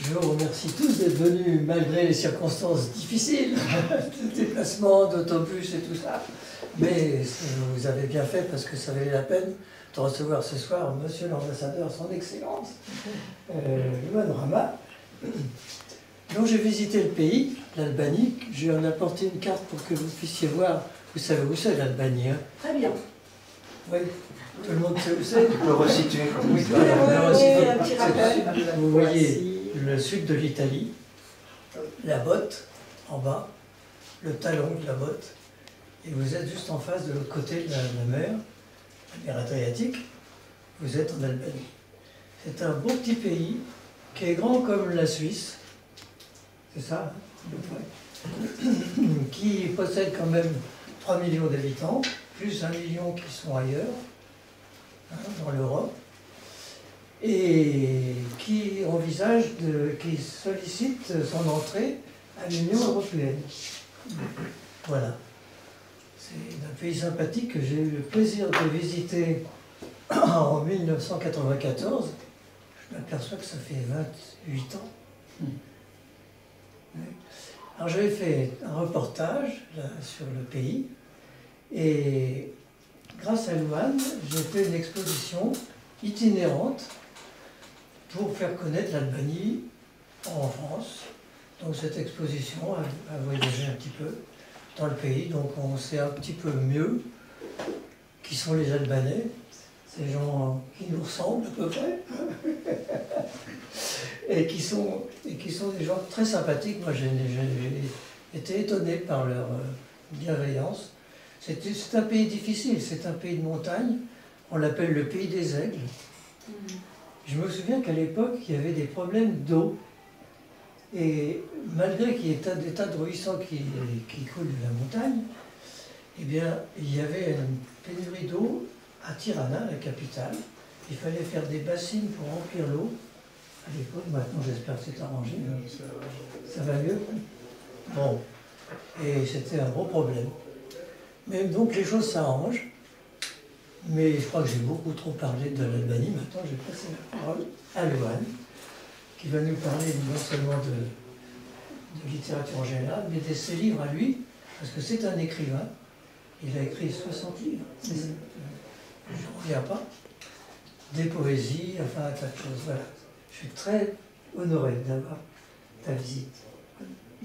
Je vous remercie tous d'être venus malgré les circonstances difficiles, de déplacement, d'autobus et tout ça. Mais vous avez bien fait parce que ça valait la peine de recevoir ce soir Monsieur l'ambassadeur, son Excellence, Luan Rama. Donc j'ai visité le pays, l'Albanie. J'ai en apporté une carte pour que vous puissiez voir. Vous savez où c'est l'Albanie, hein? Très bien. Oui, tout le monde sait où c'est. Tu peux resituer comme Oui, ça. un petit rappel. Vous voyez le sud de l'Italie, la botte en bas, le talon de la botte, et vous êtes juste en face de l'autre côté de la mer Adriatique, vous êtes en Albanie. C'est un beau petit pays qui est grand comme la Suisse, c'est ça, hein, qui possède quand même 3 millions d'habitants, plus 1 million qui sont ailleurs, hein, dans l'Europe, et qui envisage, qui sollicite son entrée à l'Union européenne. Voilà. C'est un pays sympathique que j'ai eu le plaisir de visiter en 1994. Je m'aperçois que ça fait 28 ans. Alors j'avais fait un reportage là, sur le pays, et grâce à Luan, j'ai fait une exposition itinérante pour faire connaître l'Albanie en France. Donc cette exposition a voyagé un petit peu dans le pays, donc on sait un petit peu mieux qui sont les Albanais, ces gens qui nous ressemblent à peu près, et qui sont des gens très sympathiques. Moi j'ai été étonné par leur bienveillance. C'est un pays difficile, c'est un pays de montagne, on l'appelle le pays des aigles. Je me souviens qu'à l'époque, il y avait des problèmes d'eau. Et malgré qu'il y ait des tas de ruisseaux qui coulent de la montagne, eh bien, il y avait une pénurie d'eau à Tirana, la capitale. Il fallait faire des bassines pour remplir l'eau. À l'époque, maintenant j'espère que c'est arrangé. Ça va mieux. Bon. Et c'était un gros problème. Mais donc les choses s'arrangent. Mais je crois que j'ai beaucoup trop parlé de l'Albanie. Maintenant, je vais passer la parole à Luan, qui va nous parler non seulement de littérature en général, mais de ses livres à lui, parce que c'est un écrivain. Il a écrit 60 livres, je ne reviens pas, des poésies, enfin un tas de choses. Voilà. Je suis très honoré d'avoir ta visite.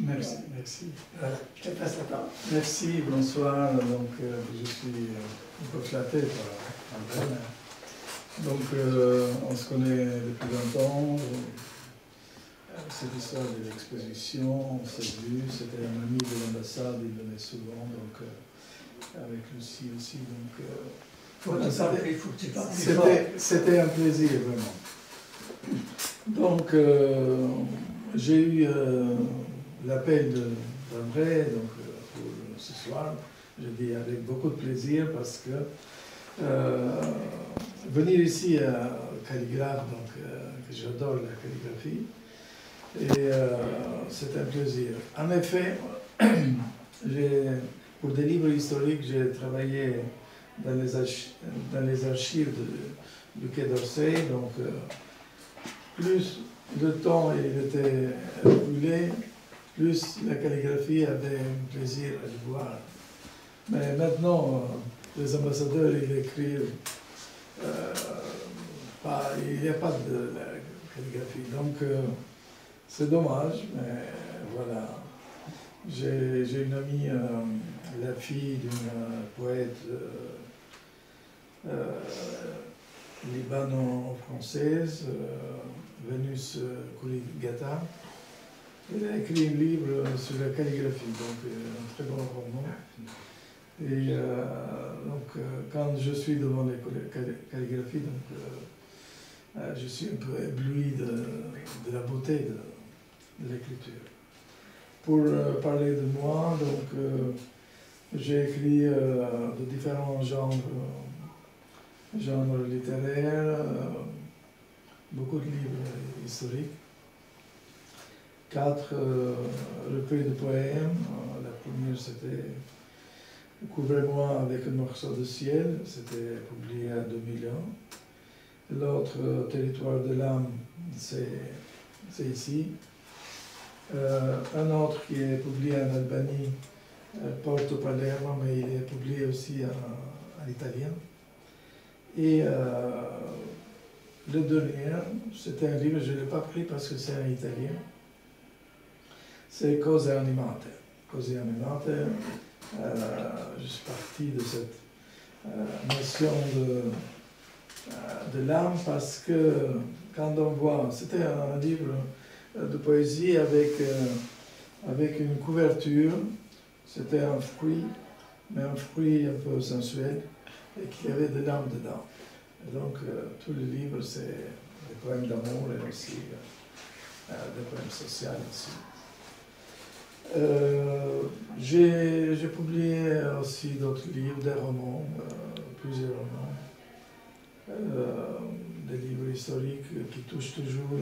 Merci, merci. Voilà, je te passe la parole. Merci, bonsoir. Donc, je suis un peu flatté par André. Donc, on se connaît depuis longtemps. Cette histoire de l'exposition, on s'est vu. C'était un ami de l'ambassade, il venait souvent, donc avec Lucie aussi. Donc, Voilà, c'était un plaisir, vraiment. Donc, j'ai eu l'appel d'André pour ce soir. Je dis avec beaucoup de plaisir parce que venir ici à Calligraphe, donc que j'adore la calligraphie, et c'est un plaisir. En effet, pour des livres historiques, j'ai travaillé dans les archives du Quai d'Orsay, donc plus le temps il était brûlé, plus la calligraphie avait un plaisir à le voir. Mais maintenant, les ambassadeurs, ils écrivent, il n'y a pas de la calligraphie. Donc, c'est dommage, mais voilà. J'ai une amie, la fille d'une poète libano-française, Vénus Kouligata. Elle a écrit un livre sur la calligraphie, donc un très bon roman. Et donc, quand je suis devant la calligraphie, donc, je suis un peu ébloui de la beauté de l'écriture. Pour parler de moi, donc, j'ai écrit de différents genres littéraires, beaucoup de livres historiques. 4 recueils de poèmes. La première, c'était « Couvrez-moi avec un morceau de ciel », c'était publié en 2001. L'autre, « Territoire de l'âme », c'est c'est ici. Un autre qui est publié en Albanie, Porto Palermo, mais il est publié aussi en italien. Et le dernier, c'était un livre, je ne l'ai pas pris parce que c'est en italien. C'est Cose animate. Cose animate, je suis parti de cette notion de l'âme parce que quand on voit, c'était un livre de poésie avec une couverture, c'était un fruit, mais un fruit un peu sensuel, et qu'il y avait de l'âme dedans. Et donc tout le livre, c'est des poèmes d'amour et aussi des poèmes sociaux aussi. J'ai publié aussi d'autres livres, des romans, plusieurs romans, des livres historiques qui touchent toujours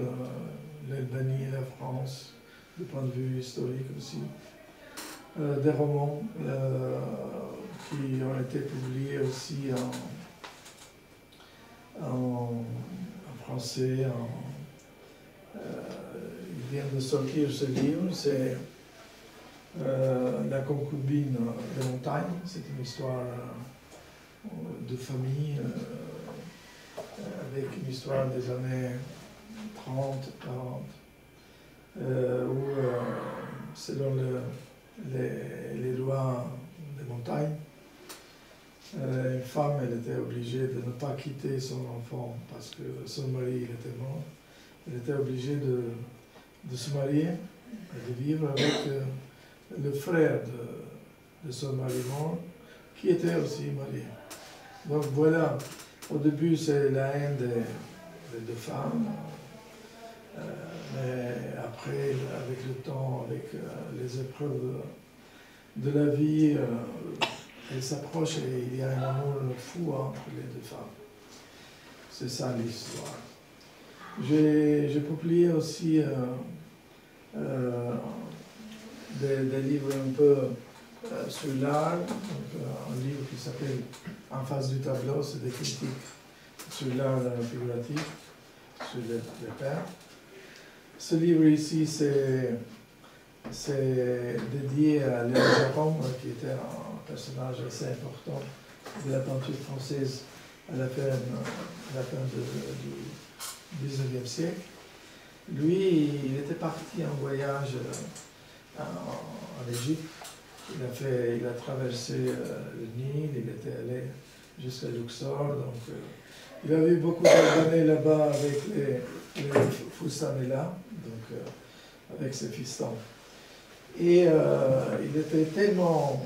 l'Albanie et la France, du point de vue historique aussi. Des romans qui ont été publiés aussi en français. Il vient de sortir ce livre, c'est La concubine des montagnes. C'est une histoire de famille avec une histoire des années 30, 40, où selon les lois des montagnes, une femme elle était obligée de ne pas quitter son enfant parce que son mari était mort. Elle était obligée de se marier et de vivre avec le frère de son mari mort, qui était aussi marié. Donc voilà, au début c'est la haine des deux femmes, mais après, avec le temps, avec les épreuves de la vie, elles s'approchent et il y a un amour fou entre les deux femmes. C'est ça l'histoire. J'ai publié aussi des livres un peu sur l'art, un livre qui s'appelle En face du tableau, c'est des critiques sur l'art figuratif, sur les peintres. Ce livre ici, c'est dédié à Léon Gérôme, qui était un personnage assez important de la peinture française à la fin du XIXe siècle. Lui, il était parti en voyage en Égypte. Il a traversé le Nil, il était allé jusqu'à Luxor. Donc, il a eu beaucoup d'années là-bas avec les Fussanella, donc avec ses fistons. Et il était tellement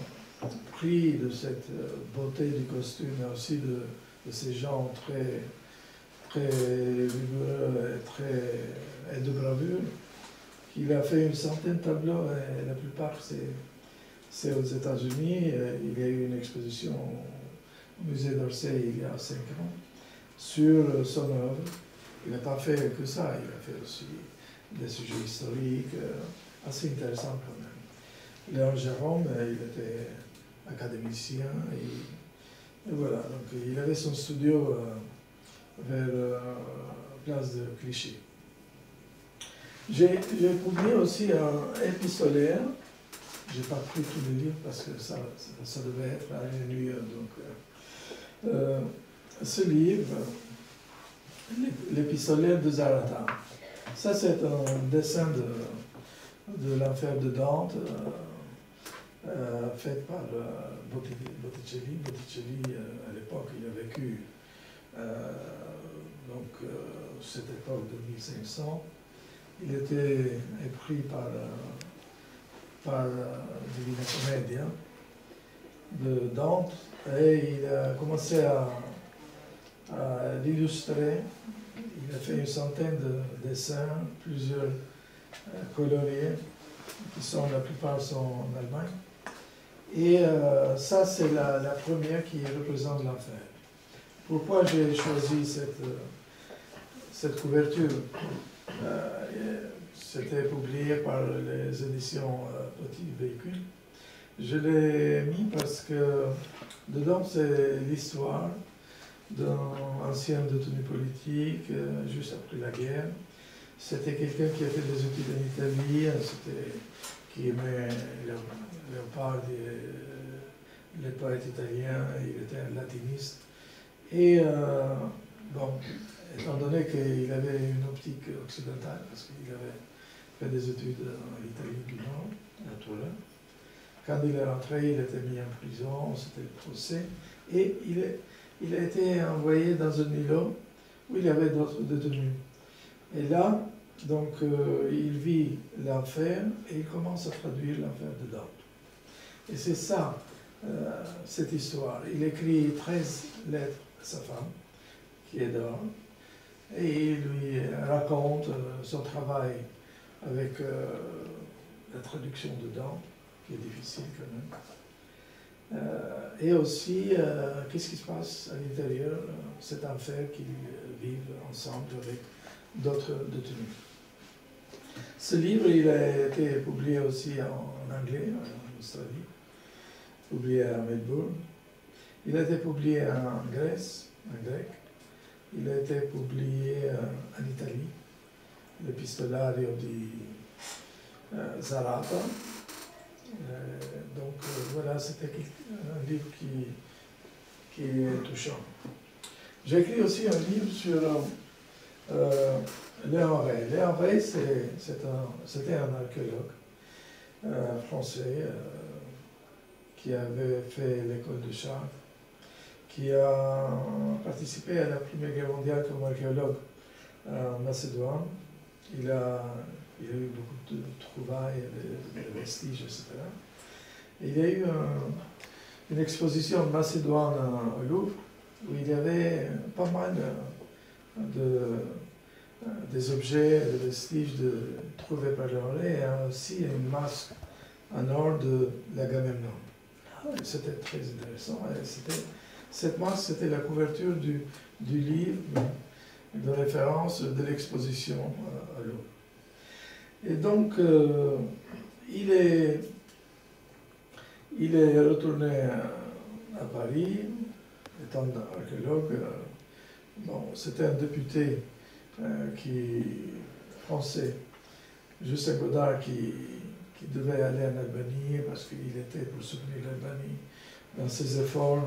pris de cette beauté du costume, mais aussi de ces gens très rigoureux et de bravure, qu'il a fait une centaine de tableaux, et la plupart c'est aux États-Unis. Il y a eu une exposition au musée d'Orsay il y a 5 ans sur son œuvre. Il n'a pas fait que ça, il a fait aussi des sujets historiques assez intéressants quand même. Léon Gérôme, il était académicien et voilà, donc il avait son studio vers la place de Clichy. J'ai publié aussi un épistolaire. Je n'ai pas pris tous les livres parce que ça devait être ennuyeux. Donc, ce livre, l'épistolaire de Zaratan, ça c'est un dessin de l'enfer de Dante, fait par Botticelli. Botticelli, à l'époque, il a vécu cette époque de 1500. Il était épris par Divina Commedia de Dante et il a commencé à l'illustrer. Il a fait une centaine de dessins, plusieurs coloriés, la plupart sont en Allemagne. Et ça, c'est la première qui représente l'enfer. Pourquoi j'ai choisi cette couverture? C'était publié par les éditions Petit Véhicule. Je l'ai mis parce que dedans, c'est l'histoire d'un ancien détenu politique juste après la guerre. c'était quelqu'un qui a fait des études en Italie, qui aimait Leopardi, les poètes italiens, il était un latiniste. Et bon, étant donné qu'il avait une optique occidentale, parce qu'il avait fait des études en Italie du Nord, à Turin, quand il est rentré, il était mis en prison, c'était le procès, et il a été envoyé dans un îlot où il y avait d'autres détenus. Et là, donc, il vit l'enfer et il commence à traduire l'enfer de Dante. Et c'est ça, cette histoire. Il écrit 13 lettres à sa femme, qui est dehors, et il lui raconte son travail avec la traduction de Dante, qui est difficile quand même. Et aussi, qu'est-ce qui se passe à l'intérieur, cet enfer qu'ils vivent ensemble avec d'autres détenus. Ce livre, il a été publié aussi en anglais, en Australie, publié à Melbourne. Il a été publié en Grèce, en grec. Il a été publié en Italie, l'Epistolario di Zarata. Donc voilà, c'était un livre qui est touchant. J'ai écrit aussi un livre sur Léon Rey. Léon Rey, c'était un archéologue français qui avait fait l'école de Chartres, qui a participé à la Première Guerre mondiale comme archéologue en Macédoine. Il a eu beaucoup de trouvailles, de vestiges, etc. Et il y a eu une exposition de Macédoine au Louvre où il y avait pas mal des objets, des vestiges trouvés par Léon Rey et aussi une masque en or de l'Agamemnon. C'était très intéressant. Cette masque, c'était la couverture du livre de référence de l'exposition à Louvre. Et donc, il est retourné à Paris, étant archéologue. Bon, c'était un député français, Justin Godard, qui devait aller en Albanie parce qu'il était pour soutenir l'Albanie dans ses efforts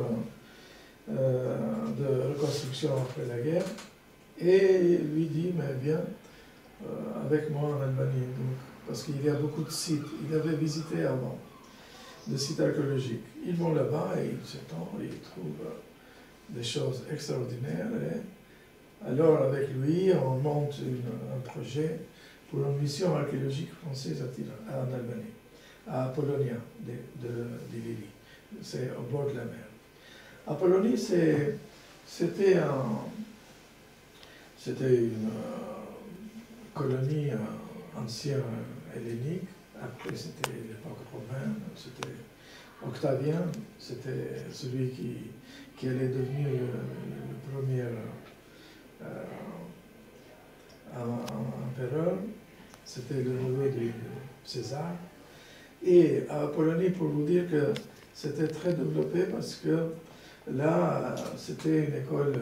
de reconstruction après la guerre. Et lui dit, mais viens avec moi en Albanie, donc, parce qu'il y a beaucoup de sites. Il avait visité avant des sites archéologiques. Ils vont là-bas et ils s'étendent et ils trouvent des choses extraordinaires. Et alors avec lui, on monte un projet pour une mission archéologique française en Albanie, à Apollonia de Lili. C'est au bord de la mer. Apollonie, c'était une colonie ancienne hellénique. Après, c'était l'époque romaine, c'était Octavien, c'était celui qui allait devenir le premier empereur. C'était le neveu de César. Et à Apollonie, pour vous dire que c'était très développé parce que là, c'était une école,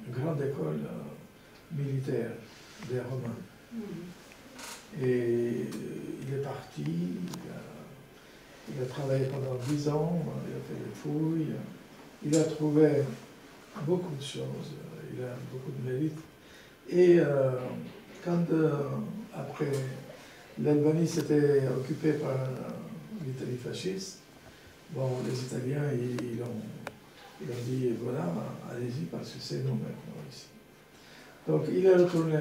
une grande école militaire des Romains. Et il est parti, il a travaillé pendant 10 ans, il a fait des fouilles, il a trouvé beaucoup de choses, il a beaucoup de mérite. Et quand, après, l'Albanie s'était occupée par l'Italie fasciste, bon, les Italiens, ils ont dit, voilà, allez-y, parce que c'est nous maintenant ici. Donc, il est retourné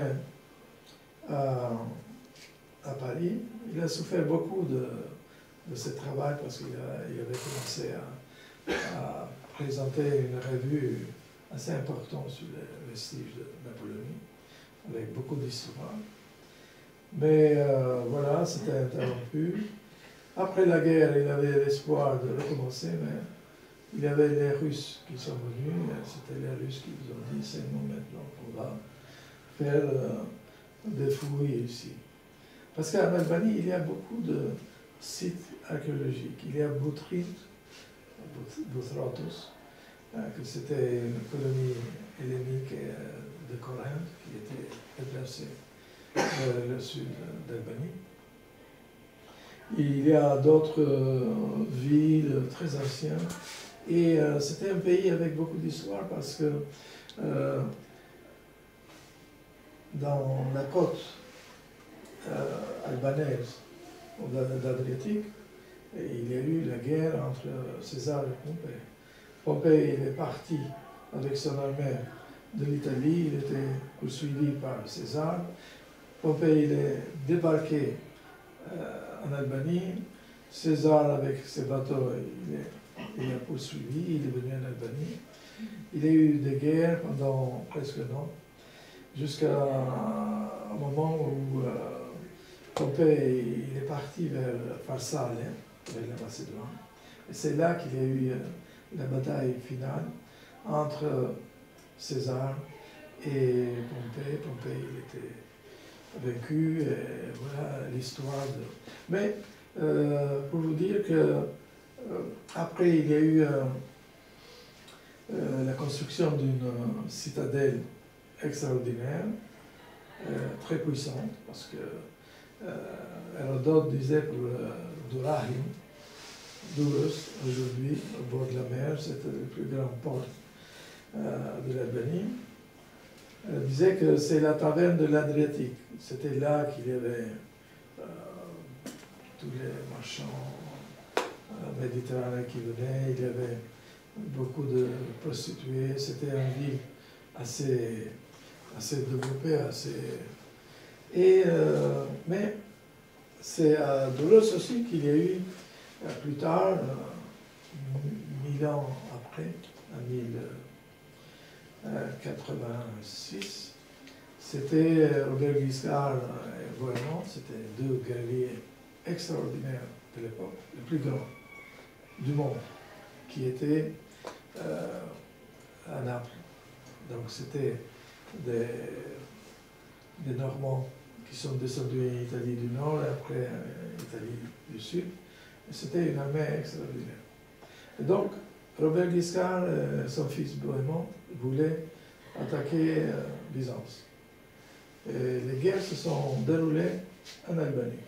à Paris. Il a souffert beaucoup de ce travail parce qu'il avait commencé à présenter une revue assez importante sur les vestiges d'Apollonie, avec beaucoup d'histoire. Mais voilà, c'était interrompu. Après la guerre, il avait l'espoir de recommencer, mais il y avait les Russes qui sont venus, c'était les Russes qui nous ont dit, c'est nous maintenant qu'on va faire des fouilles ici. Parce qu'en Albanie, il y a beaucoup de sites archéologiques. Il y a Boutros, que c'était une colonie hellénique de Corinthe qui était déplacée le sud d'Albanie. Il y a d'autres villes très anciennes. Et c'était un pays avec beaucoup d'histoire parce que dans la côte albanaise d'Adriatique, il y a eu la guerre entre César et Pompée. Pompée il est parti avec son armée de l'Italie, il était poursuivi par César. Pompée il est débarqué en Albanie. César avec ses bateaux, il a poursuivi, il est venu en Albanie. Il y a eu des guerres pendant presque un an, jusqu'à un moment où Pompée il est parti vers Pharsale, vers la Macédoine. Et c'est là qu'il y a eu la bataille finale entre César et Pompée. Pompée il était vaincu, et voilà l'histoire de... Mais pour vous dire que après il y a eu la construction d'une citadelle extraordinaire, très puissante, parce que Hérodote disait pour Dourahim, Douros, aujourd'hui, au bord de la mer, c'était le plus grand port de l'Albanie, disait que c'est la taverne de l'Adriatique. C'était là qu'il y avait tous les marchands méditerranéens qui venaient, il y avait beaucoup de prostituées, c'était une ville assez développée, mais c'est à Douros aussi qu'il y a eu plus tard, 1000 ans après, en 1086, c'était Robert Guiscard et Bohémond, c'était deux guerriers extraordinaires de l'époque, les plus grands du monde, qui étaient à Naples. Donc c'était des Normands qui sont descendus en Italie du Nord et après en Italie du Sud. C'était une armée extraordinaire. Et donc, Robert Guiscard, son fils Bohémond, voulait attaquer Byzance. Et les guerres se sont déroulées en Albanie.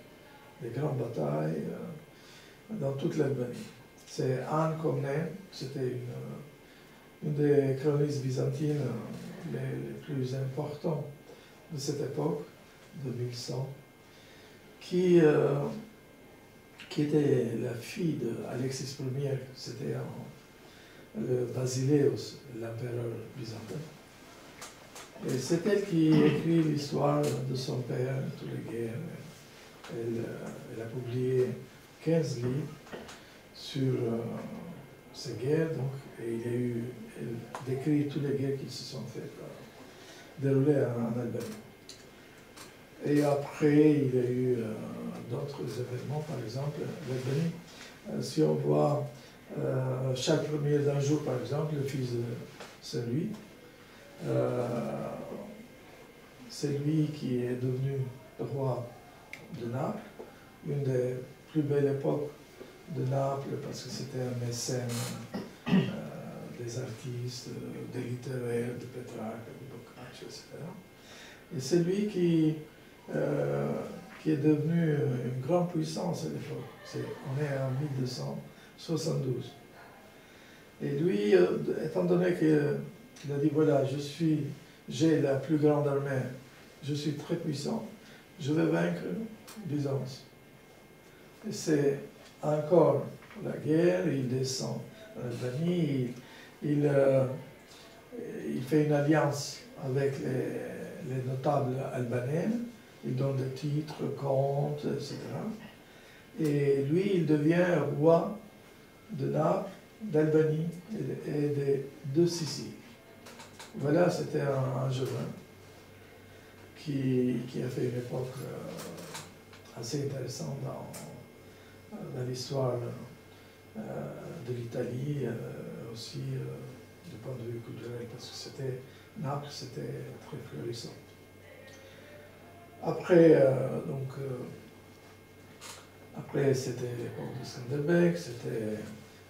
Des grandes batailles dans toute l'Albanie. C'est Anne Comnène, c'était une des chronistes byzantines les plus importantes de cette époque, de 1100, qui était la fille d'Alexis Ier, c'était le Basileus, l'empereur byzantin. Et c'est elle qui écrit l'histoire de son père, toutes les guerres. Elle a publié 15 livres sur ces guerres, donc, et elle décrit toutes les guerres qui se sont faites, déroulées en Albanie. Et après, il y a eu d'autres événements, par exemple, l'Albanie. Si on voit chaque premier d'un jour, par exemple, le fils de Saint-Louis, c'est lui qui est devenu roi de Naples, une des plus belles époques de Naples, parce que c'était un mécène des artistes, des littéraires, de Pétrarque, de Boccaccio, etc. Et c'est lui qui est devenu une grande puissance à l'époque. On est en 1272. Et lui, étant donné qu'il a dit, voilà, j'ai la plus grande armée, je suis très puissant, je vais vaincre Byzance. Et c'est encore la guerre, il descend en Albanie, il fait une alliance avec les notables albanais, il donne des titres, comtes, etc. Et lui, il devient roi de Naples, d'Albanie et de Sicile. Voilà, c'était un jeune qui a fait une époque assez intéressante dans l'histoire de l'Italie, aussi du point de vue culturel, parce que Naples, c'était très florissant. Après, après c'était l'époque de Skanderbeg, c'était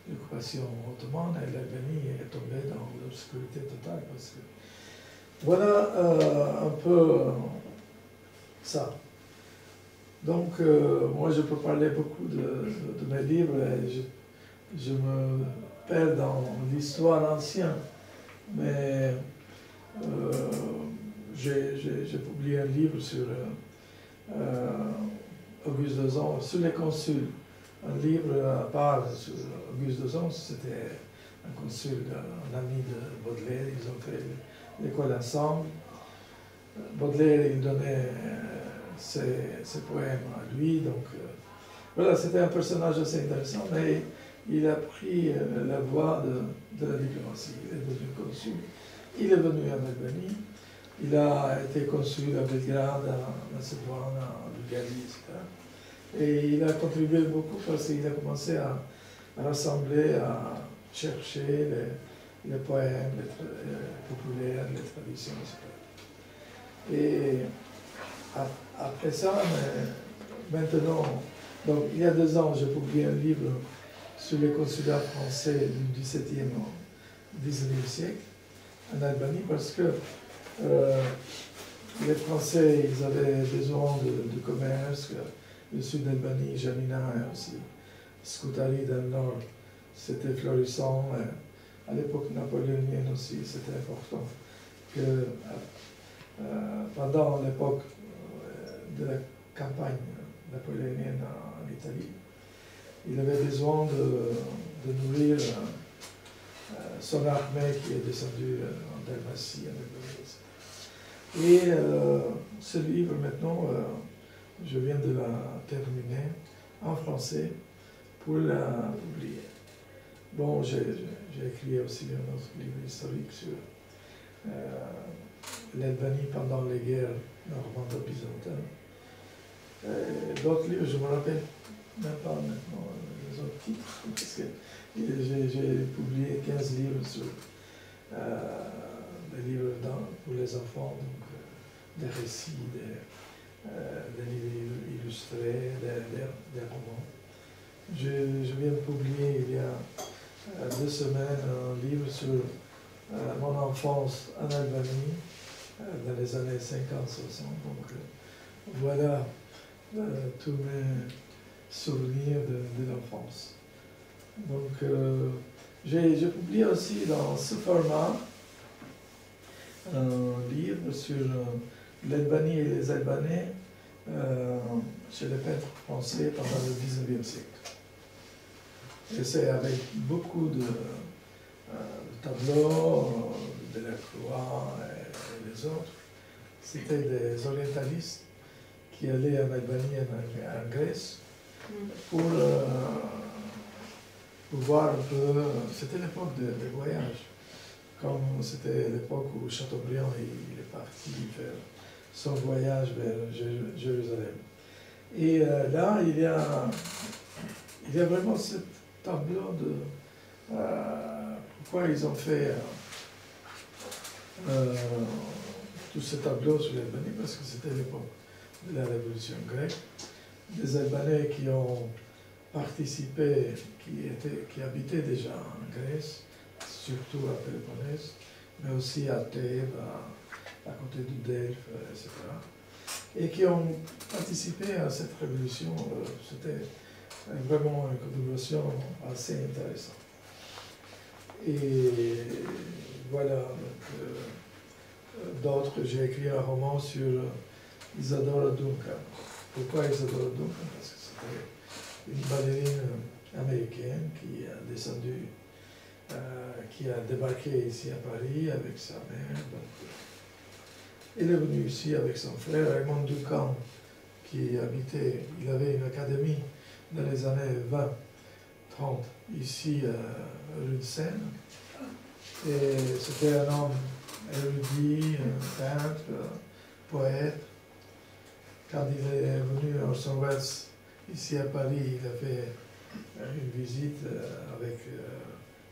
l'occupation ottomane, et l'Albanie est tombée dans l'obscurité totale. Parce que voilà un peu ça. Donc, moi, je peux parler beaucoup de mes livres et je me perds dans l'histoire ancienne. Mais j'ai publié un livre sur Auguste Dezans, sur les consuls. Un livre à part sur Auguste Dezans, c'était un consul, un ami de Baudelaire. Ils ont fait l'école ensemble. Baudelaire, il donnait ses poèmes à lui. Donc, voilà, c'était un personnage assez intéressant, mais il a pris la voie de la diplomatie. Il est devenu consul. Il est venu en Albanie. Il a été consul à Belgrade, à Macédoine, en Bulgarie, etc. Et il a contribué beaucoup parce qu'il a commencé à rassembler, à chercher les poèmes, les populaires, les traditions, etc. Et après ça, maintenant, donc il y a 2 ans, j'ai publié un livre sur les consulats français du XVIIe au XIXe siècle en Albanie parce que les Français, ils avaient besoin de commerce, le sud d'Albanie, Janina et aussi Scutari dans le nord, c'était florissant. À l'époque napoléonienne aussi, c'était important que pendant l'époque de la campagne napoléonienne en Italie, il avait besoin de nourrir son armée qui est descendue en Dalmatie, en Albanie. Et ce livre, maintenant, je viens de la terminer en français pour la publier. Bon, j'ai écrit aussi un autre livre historique sur l'Albanie pendant les guerres normando-byzantines. D'autres livres, je ne me rappelle même pas maintenant les autres titres, parce que j'ai publié 15 livres sur des livres pour les enfants, donc des récits, des livres illustrés, des romans. Je viens de publier il y a 2 semaines un livre sur mon enfance en Albanie dans les années 50-60. Donc voilà tous mes souvenirs de l'enfance. Donc j'ai publié aussi dans ce format un livre sur l'Albanie et les Albanais chez les peintres français pendant le XIXe siècle. Et c'est avec beaucoup de tableaux, de la Croix et les autres. C'était des orientalistes qui allaient en Albanie et en Grèce pour voir un peu. C'était l'époque des voyages, comme c'était l'époque où Chateaubriand il est parti faire son voyage vers Jérusalem. Et là, il y a vraiment ce tableau de pourquoi ils ont fait tous ces tableaux sur l'Albanie, parce que c'était l'époque de la Révolution grecque, des Albanais qui ont participé, qui habitaient déjà en Grèce, surtout à Péloponnèse, mais aussi à Thèbes, à côté de Delphes, etc. Et qui ont participé à cette révolution. C'était vraiment une contribution assez intéressante. Et voilà, d'autres, j'ai écrit un roman sur Isadora Duncan. Pourquoi Isadora Duncan? Parce que c'était une ballerine américaine qui a descendu, qui a débarqué ici à Paris avec sa mère. Donc, elle est venue ici avec son frère Raymond Duncan, qui habitait, il avait une académie dans les années 20-30, ici rue de Seine. Et c'était un homme érudit, peintre, poète. Quand il est venu à Orson Welles, ici à Paris, il a fait une visite avec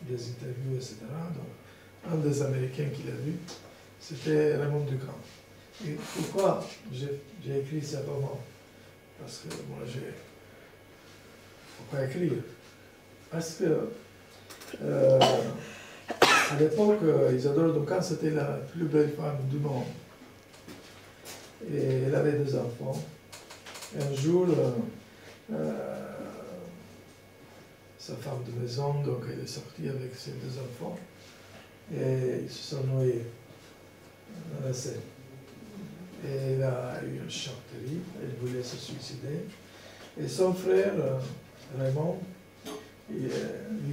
des interviews, etc. Donc, un des Américains qu'il a vu, c'était Raymond Duncan. Et pourquoi j'ai écrit ce roman? Parce que moi, pourquoi écrire? Parce que à l'époque, Isadora Duncan, c'était la plus belle femme du monde. Et elle avait 2 enfants. Et un jour, sa femme de maison, donc elle est sortie avec ses 2 enfants. Et ils se sont noyés dans la Seine. Et elle a eu un choc terrible, elle voulait se suicider. Et son frère, Raymond, lui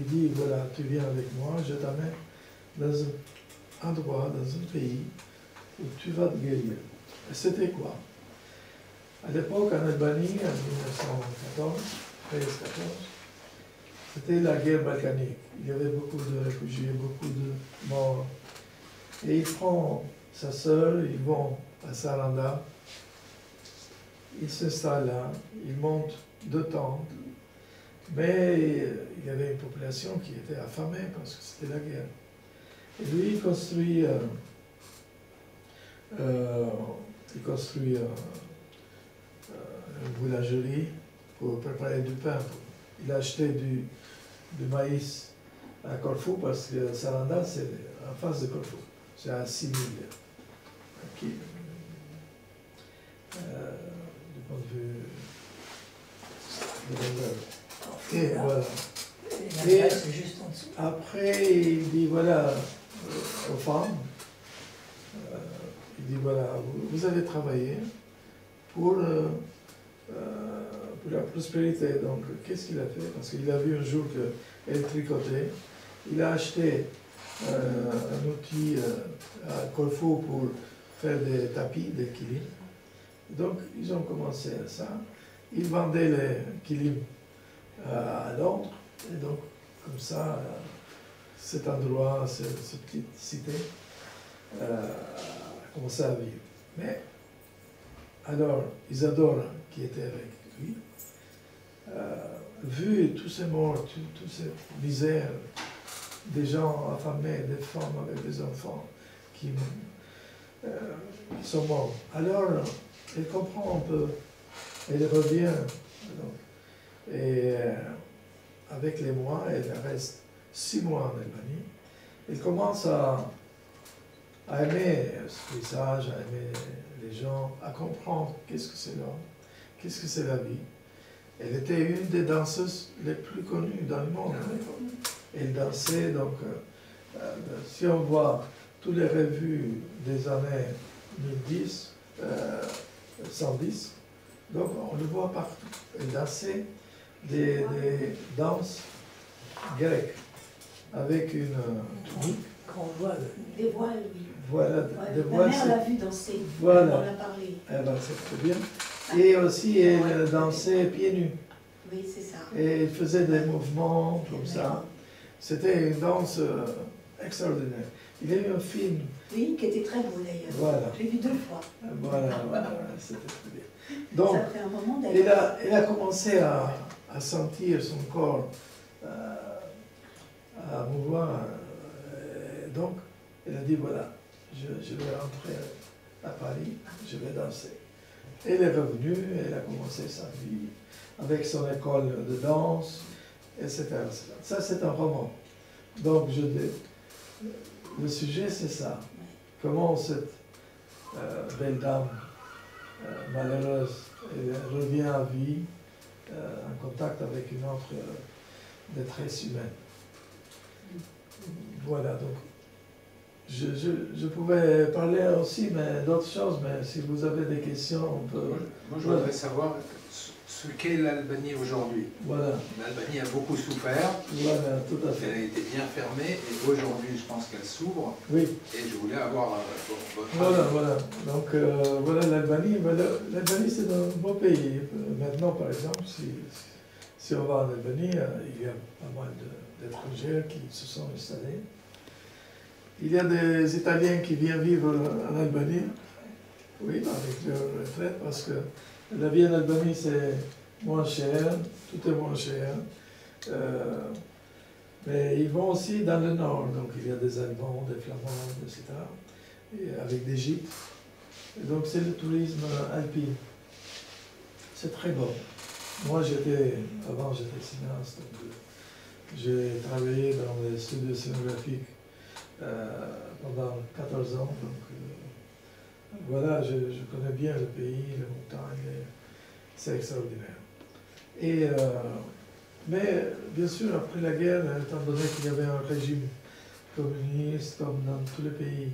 dit, voilà, tu viens avec moi, je t'amène dans un endroit, dans un pays où tu vas te guérir. Et c'était quoi? À l'époque, en Albanie, en 1914, 13-14, c'était la guerre balkanique. Il y avait beaucoup de réfugiés, beaucoup de morts. Et il prend sa sœur, ils vont à Saranda, ils s'installent là, ils montent 2 tentes, mais il y avait une population qui était affamée parce que c'était la guerre. Et lui, il construit une boulangerie pour préparer du pain. Il a acheté du maïs à Corfou parce que Saranda, c'est en face de Corfou. C'est à 6 000 du point de vue de l'endroit. Et voilà. Et la c'est juste en dessous. Après, il dit voilà aux femmes, il dit voilà, vous allez travailler pour la prospérité. Donc, qu'est-ce qu'il a fait? Parce qu'il a vu un jour qu'elle tricotait. Il a acheté un outil à Corfou pour faire des tapis, des kilim. Donc, ils ont commencé à ça. Ils vendaient les kilim à Londres. Et donc, comme ça, cet endroit, cette petite cité, a commencé à vivre. Mais, alors, Isadora, qui était avec lui, vu tous ces morts, toutes ces misères, des gens affamés, des femmes avec des enfants qui sont morts. Alors, elle comprend un peu, elle revient, donc, et avec les mois, elle reste 6 mois en Albanie. Elle commence à aimer ce paysage, à aimer les gens, à comprendre qu'est-ce que c'est l'homme, qu'est-ce que c'est la vie. Elle était une des danseuses les plus connues dans le monde. Elle dansait, donc, si on voit toutes les revues des années 1010, 110, donc on le voit partout. Elle dansait des danses grecques avec une tunique. Qu'on voit. Des voiles, oui. Voilà, Ouais, des ma voiles. mère l'a vu danser, Voilà. on en a parlé. Eh ben, c'est très bien. Et aussi, elle dansait pieds nus. Oui, c'est ça. Et elle faisait des mouvements comme ça. C'était une danse extraordinaire. Il y a eu un film. Oui, qui était très beau d'ailleurs. Voilà. J'ai vu 2 fois. Voilà, c'était très bien. Donc, ça fait un moment d'ailleurs. elle a commencé à sentir son corps, à mouvoir. Donc, elle a dit, voilà, je vais rentrer à Paris, je vais danser. Elle est revenue, elle a commencé sa vie avec son école de danse, etc. Ça, c'est un roman. Donc, le sujet, c'est ça. Comment cette belle dame malheureuse elle revient à vie en contact avec une autre détresse humaine. Voilà, donc je pouvais parler aussi d'autres choses, mais si vous avez des questions, on peut... Moi, je voudrais savoir ce qu'est l'Albanie aujourd'hui. Voilà. L'Albanie a beaucoup souffert. Voilà, tout à fait. Elle a été bien fermée et aujourd'hui, je pense qu'elle s'ouvre. Oui. Et je voulais avoir votre Voilà, avis. voilà. Donc, voilà l'Albanie. L'Albanie, c'est un beau pays. Maintenant, par exemple, si on va en Albanie, il y a pas mal d'étrangers qui se sont installés. Il y a des Italiens qui viennent vivre en Albanie, oui, avec leur retraite, parce que la vie en Albanie, c'est moins cher, tout est moins cher. Mais ils vont aussi dans le nord, donc il y a des Allemands, des Flamands, etc., et avec des gîtes. Et donc c'est le tourisme alpin. C'est très beau. Moi, avant j'étais cinéaste, donc j'ai travaillé dans les studios scénographiques pendant 14 ans, donc voilà, je connais bien le pays, les montagnes, c'est extraordinaire. Et, mais bien sûr, après la guerre, étant donné qu'il y avait un régime communiste, comme dans tous les pays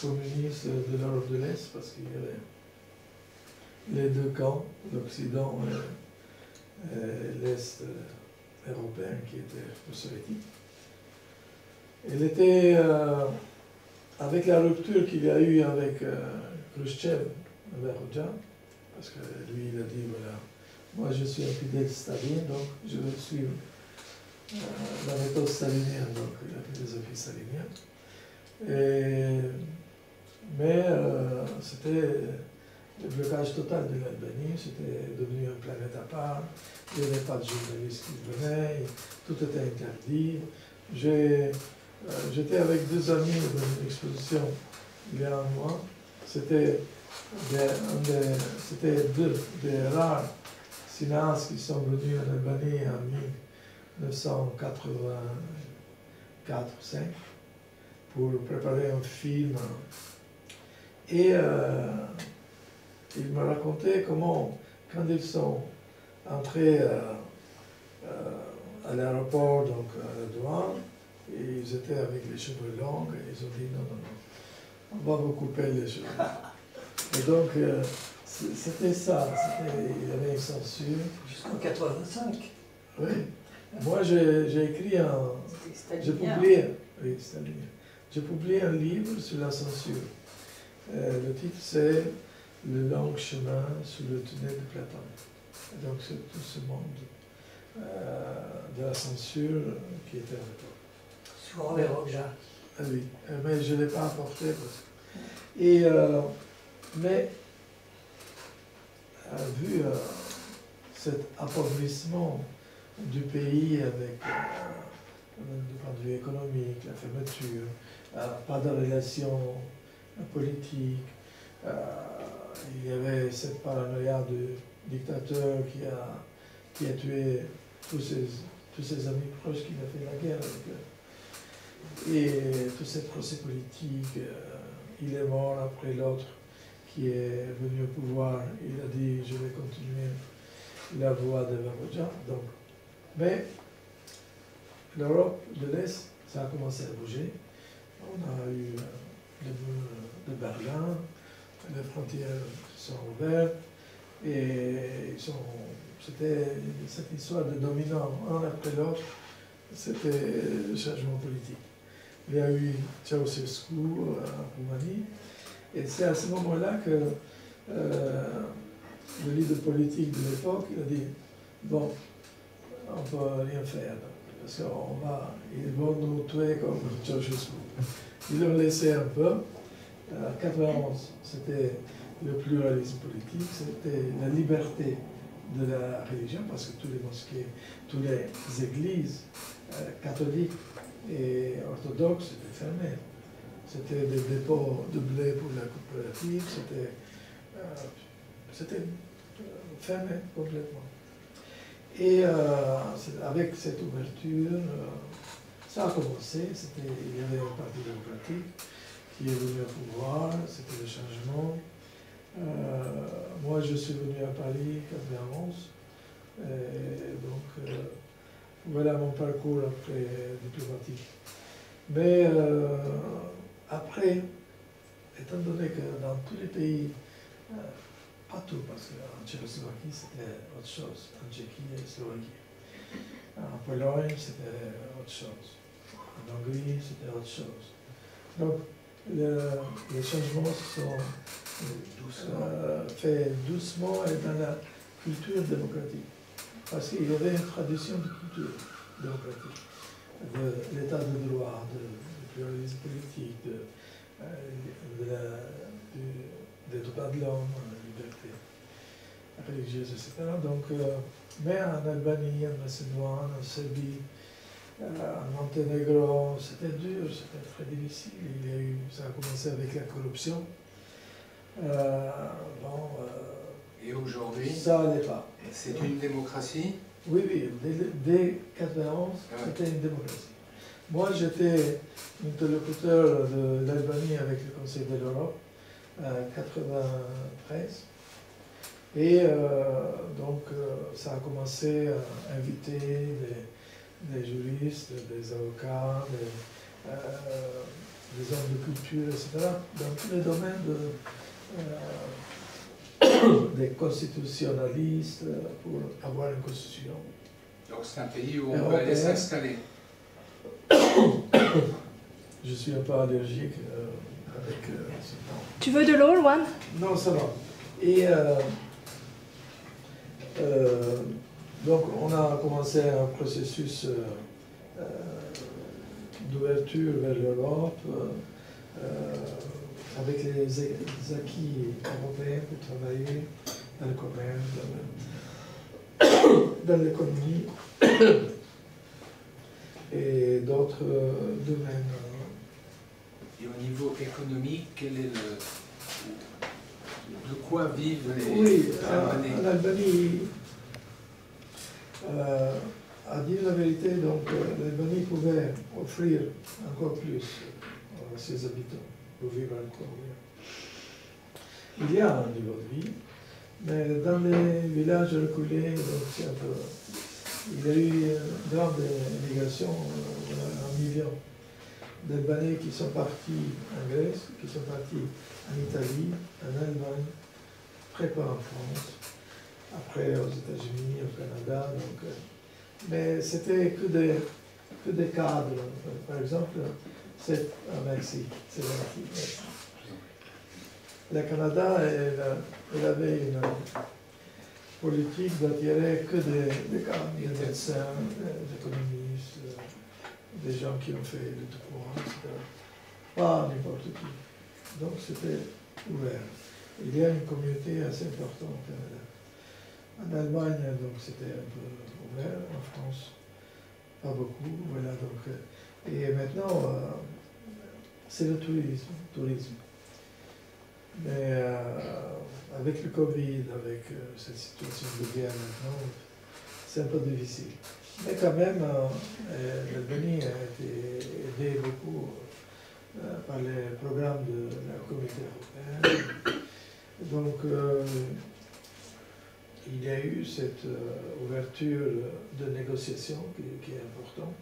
communistes de l'Europe de l'Est, parce qu'il y avait les deux camps, l'Occident et l'Est européen qui était soviétique. Il était, avec la rupture qu'il y a eu avec Khrushchev, avec Rodja, parce que lui il a dit voilà, moi je suis un fidèle stalinien, donc je vais suivre la méthode stalinienne, donc la philosophie stalinienne. Mais c'était le blocage total de l'Albanie, c'était devenu une planète à part, il n'y avait pas de journalistes qui venaient, tout était interdit. J'étais avec deux amis dans une exposition il y a un mois. C'était deux des rares cinéastes qui sont venus en Albanie en 1984-5 pour préparer un film. Et ils me racontaient comment, quand ils sont entrés à l'aéroport, donc à la douane, et ils étaient avec les cheveux longs, et ils ont dit non, on va vous couper les cheveux. Et donc, c'était ça, il y avait une censure. Jusqu'en 85. Oui. Moi, j'ai écrit j'ai publié un livre sur la censure. Le titre, c'est Le long chemin sous le tunnel de Platon. Et donc, c'est tout ce monde de la censure qui était à l'époque. Sur Robert Rockja. Ah oui, mais je ne l'ai pas apporté. Et, mais, vu cet appauvrissement du pays avec du point de vue économique, la fermeture, pas de relations politiques, il y avait cette paranoïa du dictateur qui a tué tous ses amis proches qu'il a fait la guerre avec eux. Et tout ce procès politique, il est mort après l'autre qui est venu au pouvoir. Il a dit je vais continuer la voie de Varodja. Donc, mais l'Europe de l'Est, ça a commencé à bouger. On a eu le mur de Berlin, les frontières sont ouvertes et c'était cette histoire de dominant un après l'autre, c'était le changement politique. Il y a eu Ceausescu en Roumanie et c'est à ce moment-là que le leader politique de l'époque il a dit bon, on ne peut rien faire parce qu'ils vont nous tuer comme Ceausescu. Ils l'ont laissé un peu. En 91, c'était le pluralisme politique, c'était la liberté de la religion, parce que tous les mosquées, toutes les églises catholiques et orthodoxes étaient fermées. C'était des dépôts de blé pour la coopérative, c'était fermé complètement. Et avec cette ouverture, ça a commencé, il y avait un parti démocratique qui est venu au pouvoir, c'était le changement. Moi, je suis venu à Paris en 91, donc voilà mon parcours après diplomatique. Mais après, étant donné que dans tous les pays, pas tout, parce qu'en Tchécoslovaquie c'était autre chose, en Tchéquie et Slovaquie. En Pologne c'était autre chose, en Hongrie c'était autre chose. Donc les changements se sont faits doucement et dans la culture démocratique. Parce qu'il y avait une tradition de culture démocratique, de l'état de droit, du pluralisme politique, des droits de l'homme, la liberté religieuse, etc. Donc, mais en Albanie, en Macédoine, en Serbie, en Monténégro, c'était dur, c'était très difficile. Ça a commencé avec la corruption. Et aujourd'hui, ça n'allait pas. C'est une démocratie? Oui, dès 1991, c'était une démocratie. moi, j'étais interlocuteur de l'Albanie avec le Conseil de l'Europe en 1993. Et donc, ça a commencé à inviter des juristes, des avocats, des hommes de culture, etc., dans tous les domaines des constitutionnalistes pour avoir une constitution. Donc c'est un pays où on peut aller s'installer. Je suis un peu allergique avec ce temps. Tu veux de l'eau, Loan? Non, ça va. Et donc on a commencé un processus d'ouverture vers l'Europe avec les acquis européens pour travailler dans le commerce, dans l'économie et d'autres domaines. Et au niveau économique, quel est de quoi vivent les Albanais? En Albanie, à dire la vérité, donc l'Albanie pouvait offrir encore plus à ses habitants pour vivre encore mieux. Il y a un niveau de vie, mais dans les villages reculés, donc c'est un peu. Il y a eu une grande immigration, 1 million d'Albanais qui sont partis en Grèce, qui sont partis en Italie, en Allemagne, très peu en France, après aux États-Unis, au Canada. Donc, mais c'était que des cadres. Par exemple, c'est un Mexique, c'est l'Mexique. Le Canada, elle avait une politique d'attirer que des cadres, des médecins, des économistes, des gens qui ont fait le droit, etc. Pas n'importe qui. Donc c'était ouvert. Il y a une communauté assez importante au Canada. En Allemagne, donc c'était un peu ouvert. En France, pas beaucoup. Voilà, donc, et maintenant, c'est le tourisme. Mais avec le Covid, avec cette situation de guerre maintenant, c'est un peu difficile. Mais quand même, l'Albanie a été aidée beaucoup par les programmes de la Communauté européenne. Donc, il y a eu cette ouverture de négociation qui est importante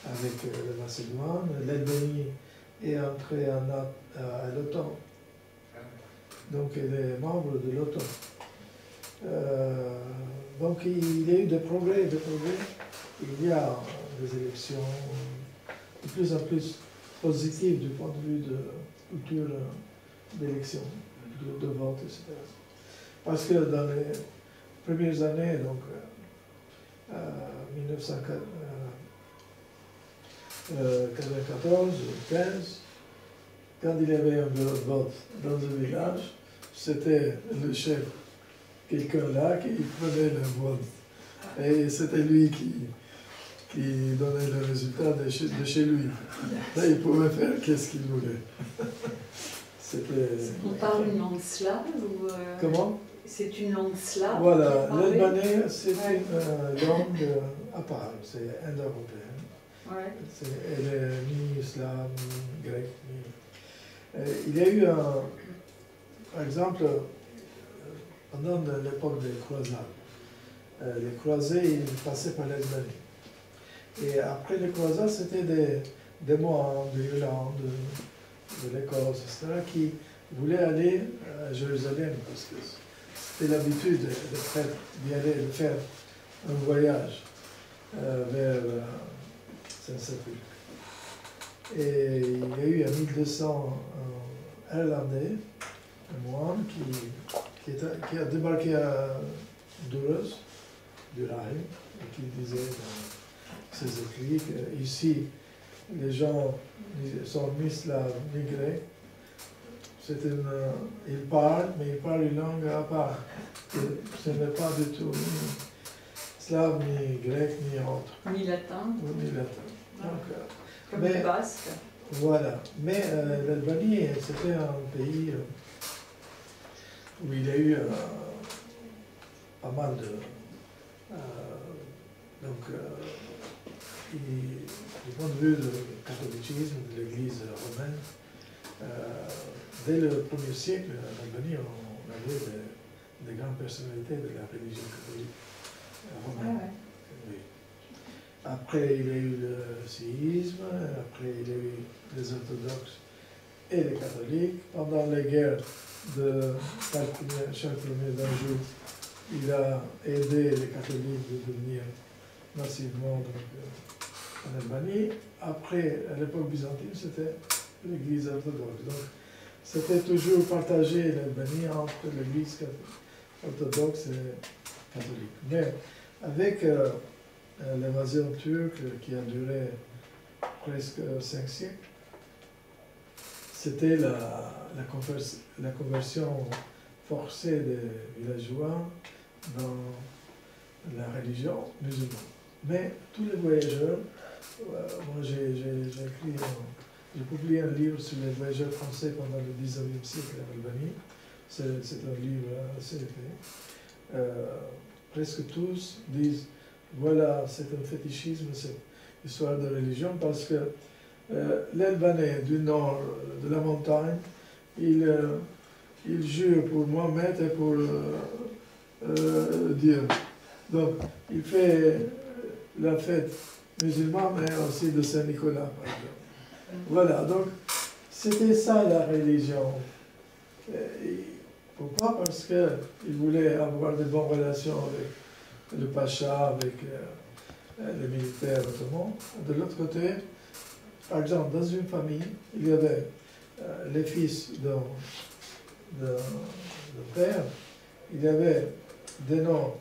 avec la Macédoine. L'Albanie est entrée à l'OTAN. Donc, elle est membre de l'OTAN. Donc, il y a eu des progrès. Il y a des élections de plus en plus positives du point de vue de culture d'élection, de vote, etc. Parce que dans les premières années, donc 1994, 15, quand il y avait un bureau de vote dans un village, c'était le chef, quelqu'un là qui prenait le vote. Et c'était lui qui donnait le résultat de chez lui. Là, il pouvait faire qu'est-ce qu'il voulait. On parle une langue slave ou Comment? C'est une langue slave. Voilà, l'albanais, c'est une langue à part, c'est indo-européenne. Ouais. Elle est ni slave, ni grecque, il y a eu par exemple, pendant l'époque des croisades, les croisés ils passaient par l'Albanie. Et après les croisades, c'était des Mohawks, de l'Irlande, de l'Écosse, etc., qui voulaient aller à Jérusalem, parce que c'était l'habitude des prêtres d'y aller, de faire un voyage vers Saint-Sépulcre. Et il y a eu à 1200 un Irlandais, un moine, qui a débarqué à Douros, du Rail, et qui disait dans ses écrits qu'ici, les gens sont ni slaves ni grecs. Ils parlent, mais ils parlent une langue à part. Ce n'est pas du tout ni slave, ni grec, ni autre. Ni latin. Ni latin. Donc, comme le basque. Voilà. Mais l'Albanie, c'était un pays où il y a eu pas mal Donc, du point de vue du catholicisme, de l'Église romaine, dès le 1er siècle, en Albanie, on avait des grandes personnalités de la religion catholique romaine. Ah ouais. Oui. Après, il y a eu le séisme, après, il y a eu les orthodoxes et les catholiques. Pendant les guerres de Charles Ier d'Anjou, il a aidé les catholiques de devenir massivement en Albanie. Après, à l'époque byzantine, c'était l'Église orthodoxe. Donc, c'était toujours partagé l'Albanie entre l'Église orthodoxe et catholique. Mais avec l'invasion turque qui a duré presque 5 siècles, c'était la conversion forcée des villageois dans la religion musulmane. Mais tous les voyageurs, moi j'ai publié un livre sur les voyageurs français pendant le 19e siècle en Albanie. C'est un livre assez épais. Presque tous disent, voilà, c'est un fétichisme, cette histoire de religion, parce que l'Albanais du nord de la montagne, il jure pour Mohamed et pour Dieu. Donc, il fait la fête musulmane, mais aussi de Saint-Nicolas, par exemple. Voilà, donc, c'était ça la religion. Pourquoi? Parce qu'il voulait avoir de bonnes relations avec le pacha, avec les militaires ottomans. De l'autre côté, par exemple, dans une famille, il y avait les fils de père, il y avait des noms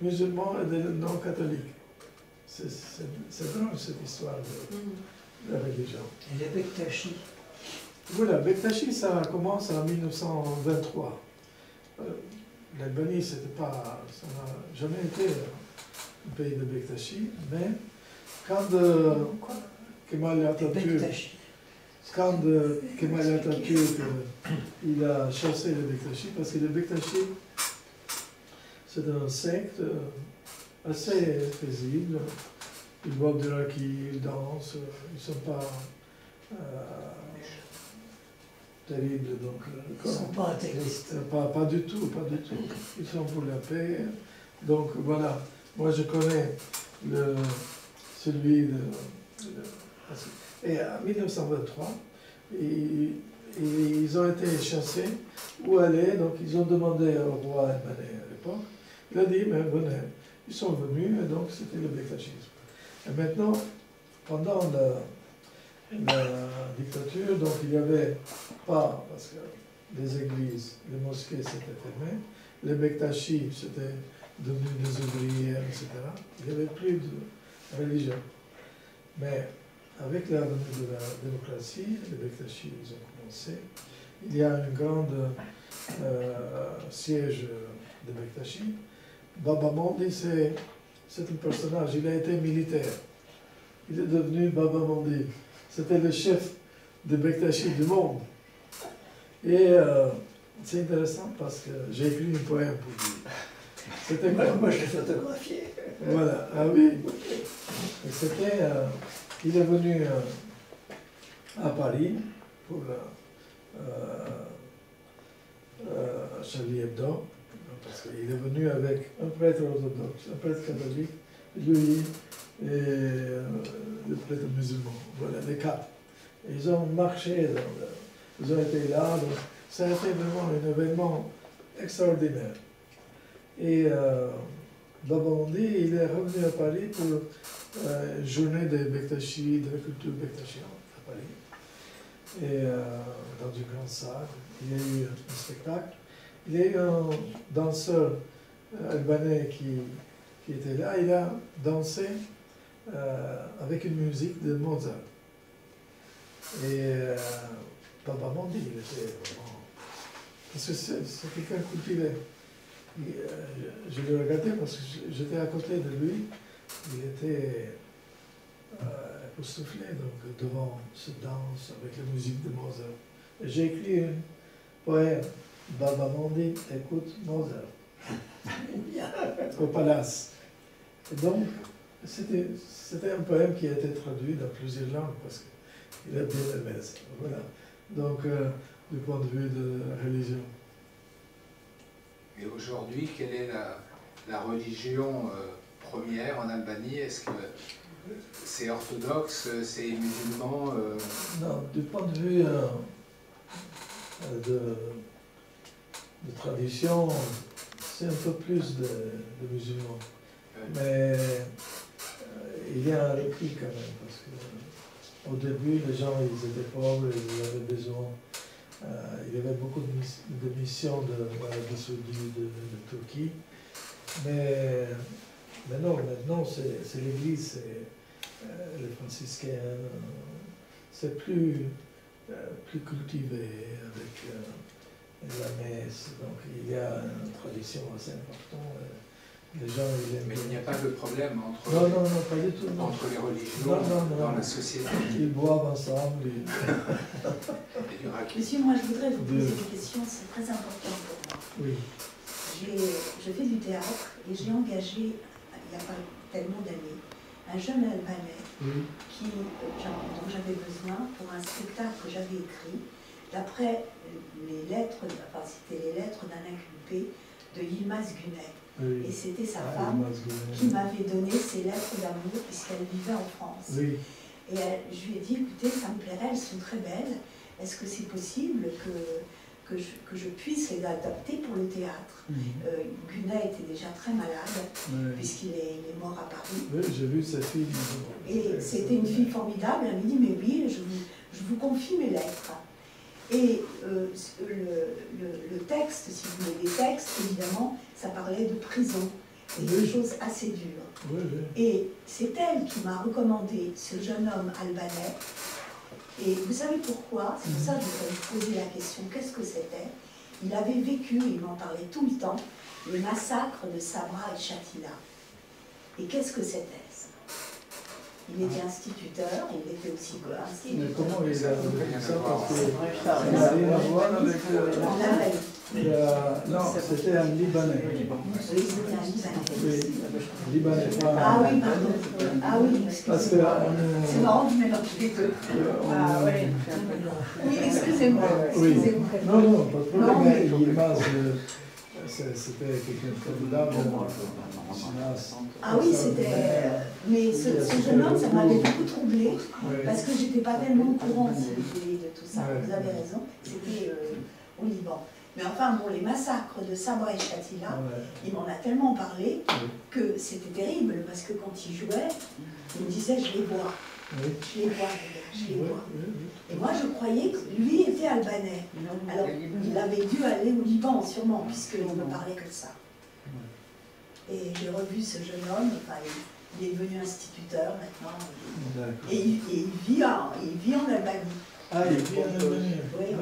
musulmans et des noms catholiques. C'est drôle cette histoire de la religion. Et les Bektashi. Voilà, Bektashi, ça commence en 1923. L'Albanie, ça n'a jamais été un pays de Bektashi, mais quand Kemal Atatürk, il a chassé les Bektashi, parce que les Bektashi, c'est un secte assez paisible. Ils boivent du raki, ils dansent, ils ne sont pas terribles. Donc, Ils ne sont pas intégristes. pas du tout, pas du tout. Ils sont pour la paix. Donc voilà, moi je connais celui de... Et en 1923, ils ont été chassés. Où aller? Donc ils ont demandé au roi albanais à l'époque. Il a dit, mais venez. Ils sont venus, et donc c'était le Bektashisme. Et maintenant, pendant la dictature, donc il n'y avait pas, parce que les églises, les mosquées s'étaient fermées, les Bektashis c'était devenu des ouvrières, etc. Il n'y avait plus de religion. Mais avec la venue de la démocratie, les Bektashis ils ont commencé. Il y a un grand siège de Bektashi. Baba Mondi, c'est un personnage, il a été militaire. Il est devenu Baba Mondi. C'était le chef de Bektashi du monde. Et c'est intéressant parce que j'ai écrit un poème pour lui. C'était moi, je l'ai photographié. Voilà, ah oui. Il est venu à Paris pour Charlie Hebdo, parce qu'il est venu avec un prêtre orthodoxe, un prêtre catholique, lui et le prêtre musulman. Voilà, les quatre. Et ils ont marché, ils ont été là, donc ça a été vraiment un événement extraordinaire. Et Baba Mondi, il est revenu à Paris pour une journée des Bektashi, de la culture bektachienne à Paris. Et dans une grande salle, il y a eu un spectacle. Il y a eu un danseur albanais qui était là. Il a dansé avec une musique de Mozart. Et Baba Mondi, il était vraiment... Parce que c'est quelqu'un cultivé. Je l'ai regardé parce que j'étais à côté de lui. Il était époustouflé devant cette danse avec la musique de Mozart. Et j'ai écrit un poème. Baba Mondi écoute Mozart au palace. Et donc, C'était un poème qui a été traduit dans plusieurs langues parce qu'il a bien aimé ça. Voilà. Donc, du point de vue de la religion. Et aujourd'hui, quelle est la religion première en Albanie? Est-ce que c'est orthodoxe, c'est musulman? Non, du point de vue de tradition, c'est un peu plus de musulmans. Mais il y a un repli quand même, parce qu'au début, les gens ils étaient pauvres, ils avaient besoin. Il y avait beaucoup de missions de Saoudi, de Turquie. Mais non, maintenant, c'est l'Église, c'est les franciscains, c'est plus cultivé avec la messe. Donc il y a une tradition assez importante. Les gens, mais il n'y a pas de problème entre, non, pas du tout, non. Entre les religions dans la société. Ils boivent ensemble. Monsieur, moi je voudrais vous poser une question, c'est très important pour moi. Oui. Je fais du théâtre et j'ai engagé, il n'y a pas tellement d'années, un jeune Albanais dont j'avais besoin pour un spectacle que j'avais écrit d'après les lettres, enfin c'était les lettres d'un inculpé de Yilmaz Güney. Oui. Et c'était sa femme qui m'avait donné ses lettres d'amour puisqu'elle vivait en France. Oui. Et je lui ai dit, écoutez, ça me plairait, elles sont très belles. Est-ce que c'est possible que je puisse les adapter pour le théâtre? Güney était déjà très malade, puisqu'il est mort à Paris. Oui, j'ai vu sa fille. Et c'était une fille formidable. Elle m'a dit, mais oui, je vous confie mes lettres. Et le texte, si vous voulez, les textes, évidemment, ça parlait de prison et de choses assez dures. Oui. Et c'est elle qui m'a recommandé ce jeune homme albanais. Et vous savez pourquoi? C'est pour ça que je voudrais vous poser la question, qu'est-ce que c'était? Il avait vécu, il m'en parlait tout le temps, les massacres de Sabra et Shatila. Et qu'est-ce que c'était ça? Il était instituteur, il était aussi instituteur. Mais comment il a vécu ça? Parce que ça n'a rien à voir avec... En Albanie. Non, c'était un Libanais. Oui, c'était un Libanais. Oui, Libanais. Ah oui, pardon. Ah oui, parce que c'est marrant de mélanger les deux. Ah oui. Oui, excusez-moi. Oui. Non, pas de problème. mais- Yilmaz, c'était quelqu'un de formidable. Ah oui, c'était... Mais ce jeune homme, ça m'avait beaucoup troublée, parce que j'étais pas tellement au courant de tout ça. Vous avez raison, c'était au Liban. Mais enfin, bon, les massacres de Sabra et Shatila, il m'en a tellement parlé que c'était terrible, parce que quand il jouait, il me disait, je les vois. Je les vois, je les vois. Et moi, je croyais que lui était albanais. Alors, il avait dû aller au Liban, sûrement, puisqu'il ne me parlait que de ça. Et j'ai revu ce jeune homme, enfin, il est devenu instituteur maintenant. Et il vit en Albanie. Ah, il vit en Albanie. Oui, il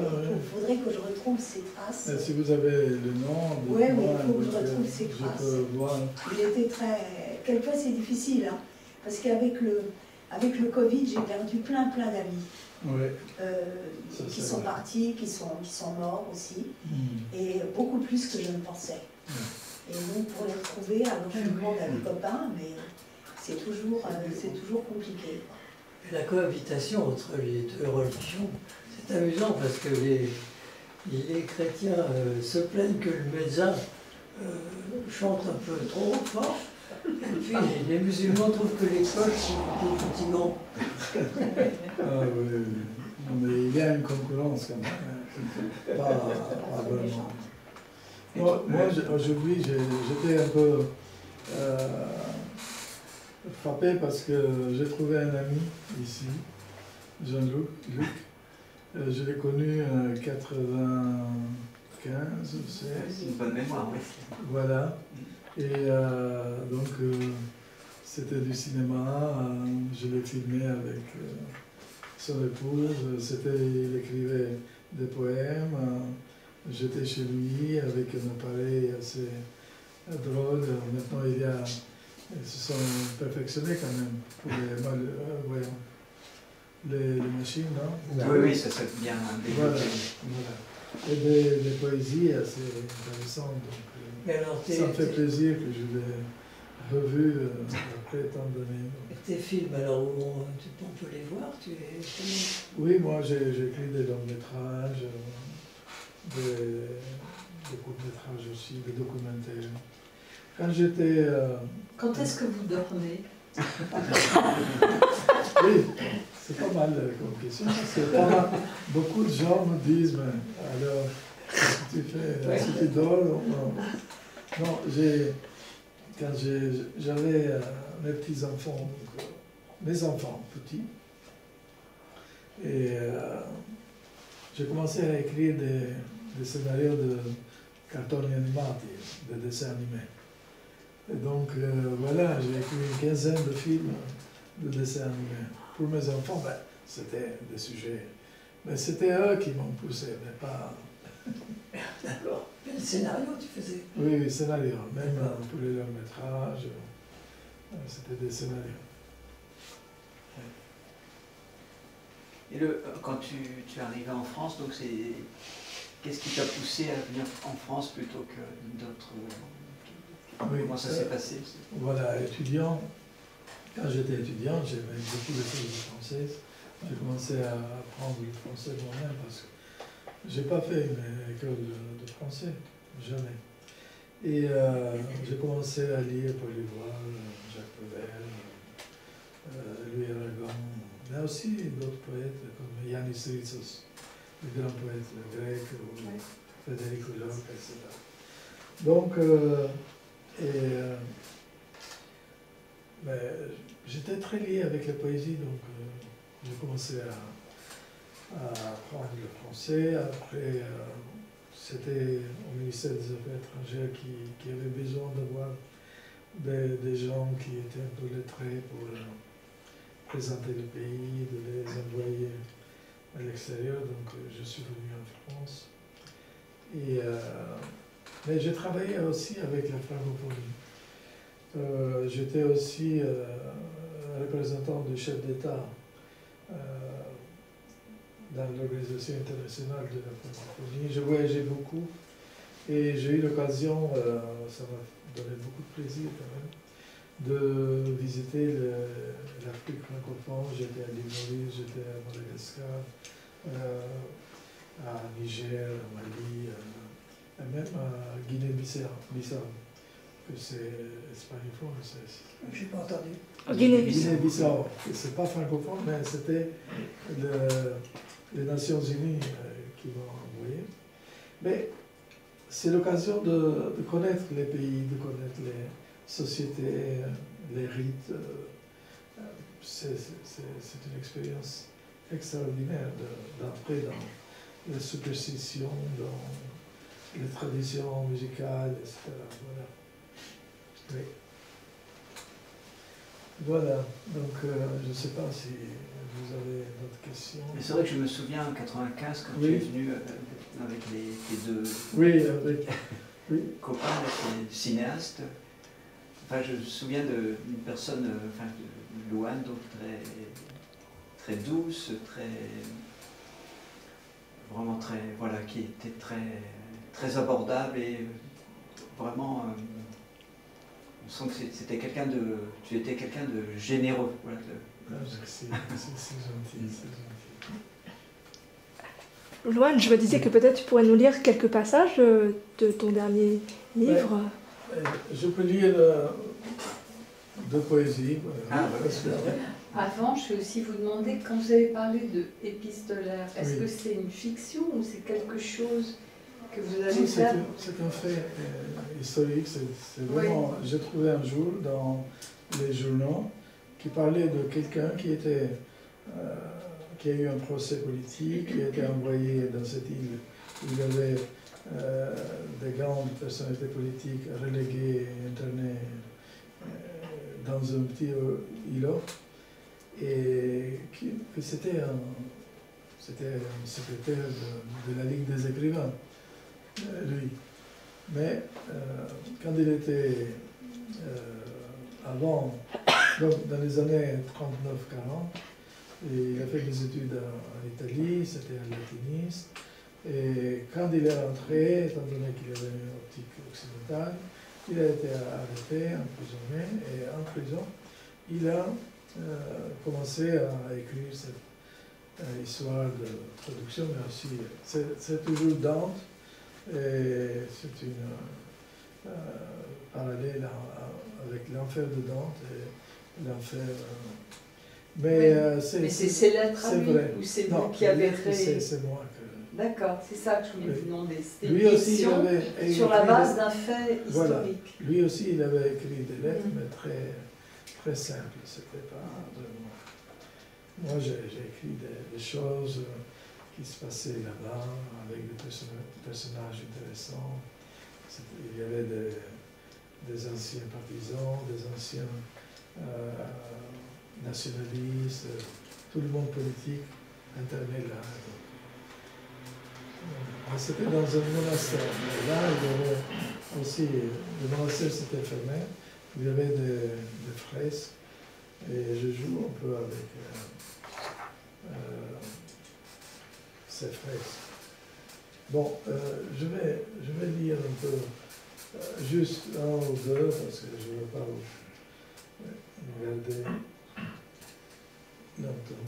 faudrait que je retrouve ses traces. Si vous avez le nom, Oui, il faut que je retrouve ses traces. Je peux voir. Il était très... Quelquefois, c'est difficile, hein, parce qu'avec le Covid, j'ai perdu plein d'amis. Qui sont partis, qui sont morts aussi, et beaucoup plus que je ne pensais. Et donc pour les retrouver, alors je demande à mes copains, mais c'est toujours compliqué. La cohabitation entre les deux religions, c'est amusant parce que les chrétiens se plaignent que le médecin chante un peu trop fort, et puis les musulmans trouvent que les cloches sont plutôt fatigants. Ah oui. Non, mais il y a une concurrence quand même. Pas vraiment. Moi aujourd'hui, j'étais un peu frappé parce que j'ai trouvé un ami ici, Jean-Luc. Je l'ai connu en 95 ou 16. C'est une bonne mémoire, oui. Voilà. Et donc, c'était du cinéma. Je l'ai filmé avec son épouse. Il écrivait des poèmes. J'étais chez lui avec un appareil assez drôle. Maintenant, ils se sont perfectionnés quand même pour les machines, non? Oui, ça serait bien développé. Voilà. Et des poésies assez intéressantes. Donc, Mais alors, ça me fait plaisir que je revu après tant d'années. Et tes films, alors on peut les voir, Oui, moi j'ai écrit des longs métrages, des courts métrages aussi, des documentaires. Quand j'étais... Quand est-ce que vous dormez? Oui, c'est pas mal comme question, parce que beaucoup de gens me disent, mais alors, qu'est-ce que tu fais? Si tu dors? Non, quand j'avais mes petits-enfants, mes enfants petits, et j'ai commencé à écrire des scénarios de cartoni animati, de dessins animés. Et donc voilà, j'ai écrit une quinzaine de films de dessins animés. Pour mes enfants, c'était des sujets. Mais c'était eux qui m'ont poussé, mais pas... D'accord. Quel scénario tu faisais? Oui, scénario. Même pour les longs métrages, c'était des scénarios. Et quand tu es arrivé en France, donc qu'est-ce qui t'a poussé à venir en France plutôt que d'autres? Oui, comment ça s'est passé? Voilà, étudiant. Quand j'étais étudiant, j'aimais beaucoup les choses françaises. J'ai commencé à apprendre le français moi-même parce que j'ai pas fait une école de français, jamais. Et j'ai commencé à lire Paul Éluard, Jacques Prévert, Louis Aragon, mais aussi d'autres poètes comme Yannis Ritsos, le grand poète grec, ou Frédéric Locke, etc. Donc, j'étais très lié avec la poésie, donc j'ai commencé à apprendre le français. Après, c'était au ministère des Affaires étrangères qui avait besoin d'avoir des gens qui étaient un peu lettrés pour présenter le pays, de les envoyer à l'extérieur. Donc je suis venu en France. Mais j'ai travaillé aussi avec la francophonie. J'étais aussi représentant du chef d'État dans l'Organisation internationale de la francophonie. Je voyageais beaucoup et j'ai eu l'occasion, ça m'a donné beaucoup de plaisir quand même, de visiter l'Afrique francophone. J'étais à l'île Maurice, j'étais à Madagascar, à Niger, à Mali, et même à Guinée-Bissau, que c'est hispanophone. Je n'ai pas entendu. Guinée-Bissau, c'est pas francophone, mais c'était les Nations Unies qui m'ont envoyé. Mais c'est l'occasion de connaître les pays, de connaître les sociétés, les rites. C'est une expérience extraordinaire d'entrer dans les superstitions, dans les traditions musicales, etc. Voilà. Oui. Voilà, donc je ne sais pas si vous avez d'autres questions. Mais c'est vrai que je me souviens en 1995 quand tu es venu avec tes deux copains, les cinéastes. Enfin, je me souviens d'une personne, de Louane, donc très douce, vraiment très, voilà, qui était très abordable et vraiment. On sent que c'était tu étais quelqu'un de généreux. Voilà, c'est gentil, c'est gentil. Louane, je me disais que peut-être tu pourrais nous lire quelques passages de ton dernier livre. Je peux lire de poésie. Voilà. Avant, je vais aussi vous demander, quand vous avez parlé de épistolaire, est-ce que c'est une fiction ou c'est quelque chose que vous avez fait? C'est un fait historique. C'est vraiment. J'ai trouvé un jour dans les journaux qui parlait de quelqu'un qui a eu un procès politique, qui a été envoyé dans cette île où il y avait des grandes personnalités politiques reléguées et internées dans un petit îlot, et que c'était un secrétaire de la Ligue des écrivains, lui. Mais quand il était avant, donc dans les années 39-40, il a fait des études en Italie, c'était un latiniste, et quand il est rentré, étant donné qu'il avait une optique occidentale, Il a été arrêté, emprisonné, et en prison, il a commencé à écrire cette histoire de production, mais aussi, c'est toujours Dante, et c'est une parallèle avec l'enfer de Dante et l'enfer. Mais c'est ses lettres à lui, vrai. Ou c'est vous qui avez créé? C'est moi que... D'accord, c'est ça que je voulais vous demander. C'était lui une aussi, fiction sur la base d'un fait historique. Voilà. Lui aussi, il avait écrit des lettres, mais très, très simples. C'était pas vraiment... Moi, j'ai écrit des choses qui se passaient là-bas, avec des personnages intéressants. Il y avait des anciens partisans, des anciens nationalistes, tout le monde politique interné là. C'était dans un monastère. Mais là, il y avait aussi, le monastère s'était fermé, il y avait des fresques, et je joue un peu avec ces fresques. Bon, je vais lire un peu, juste un ou deux, parce que je ne veux pas regarder longtemps.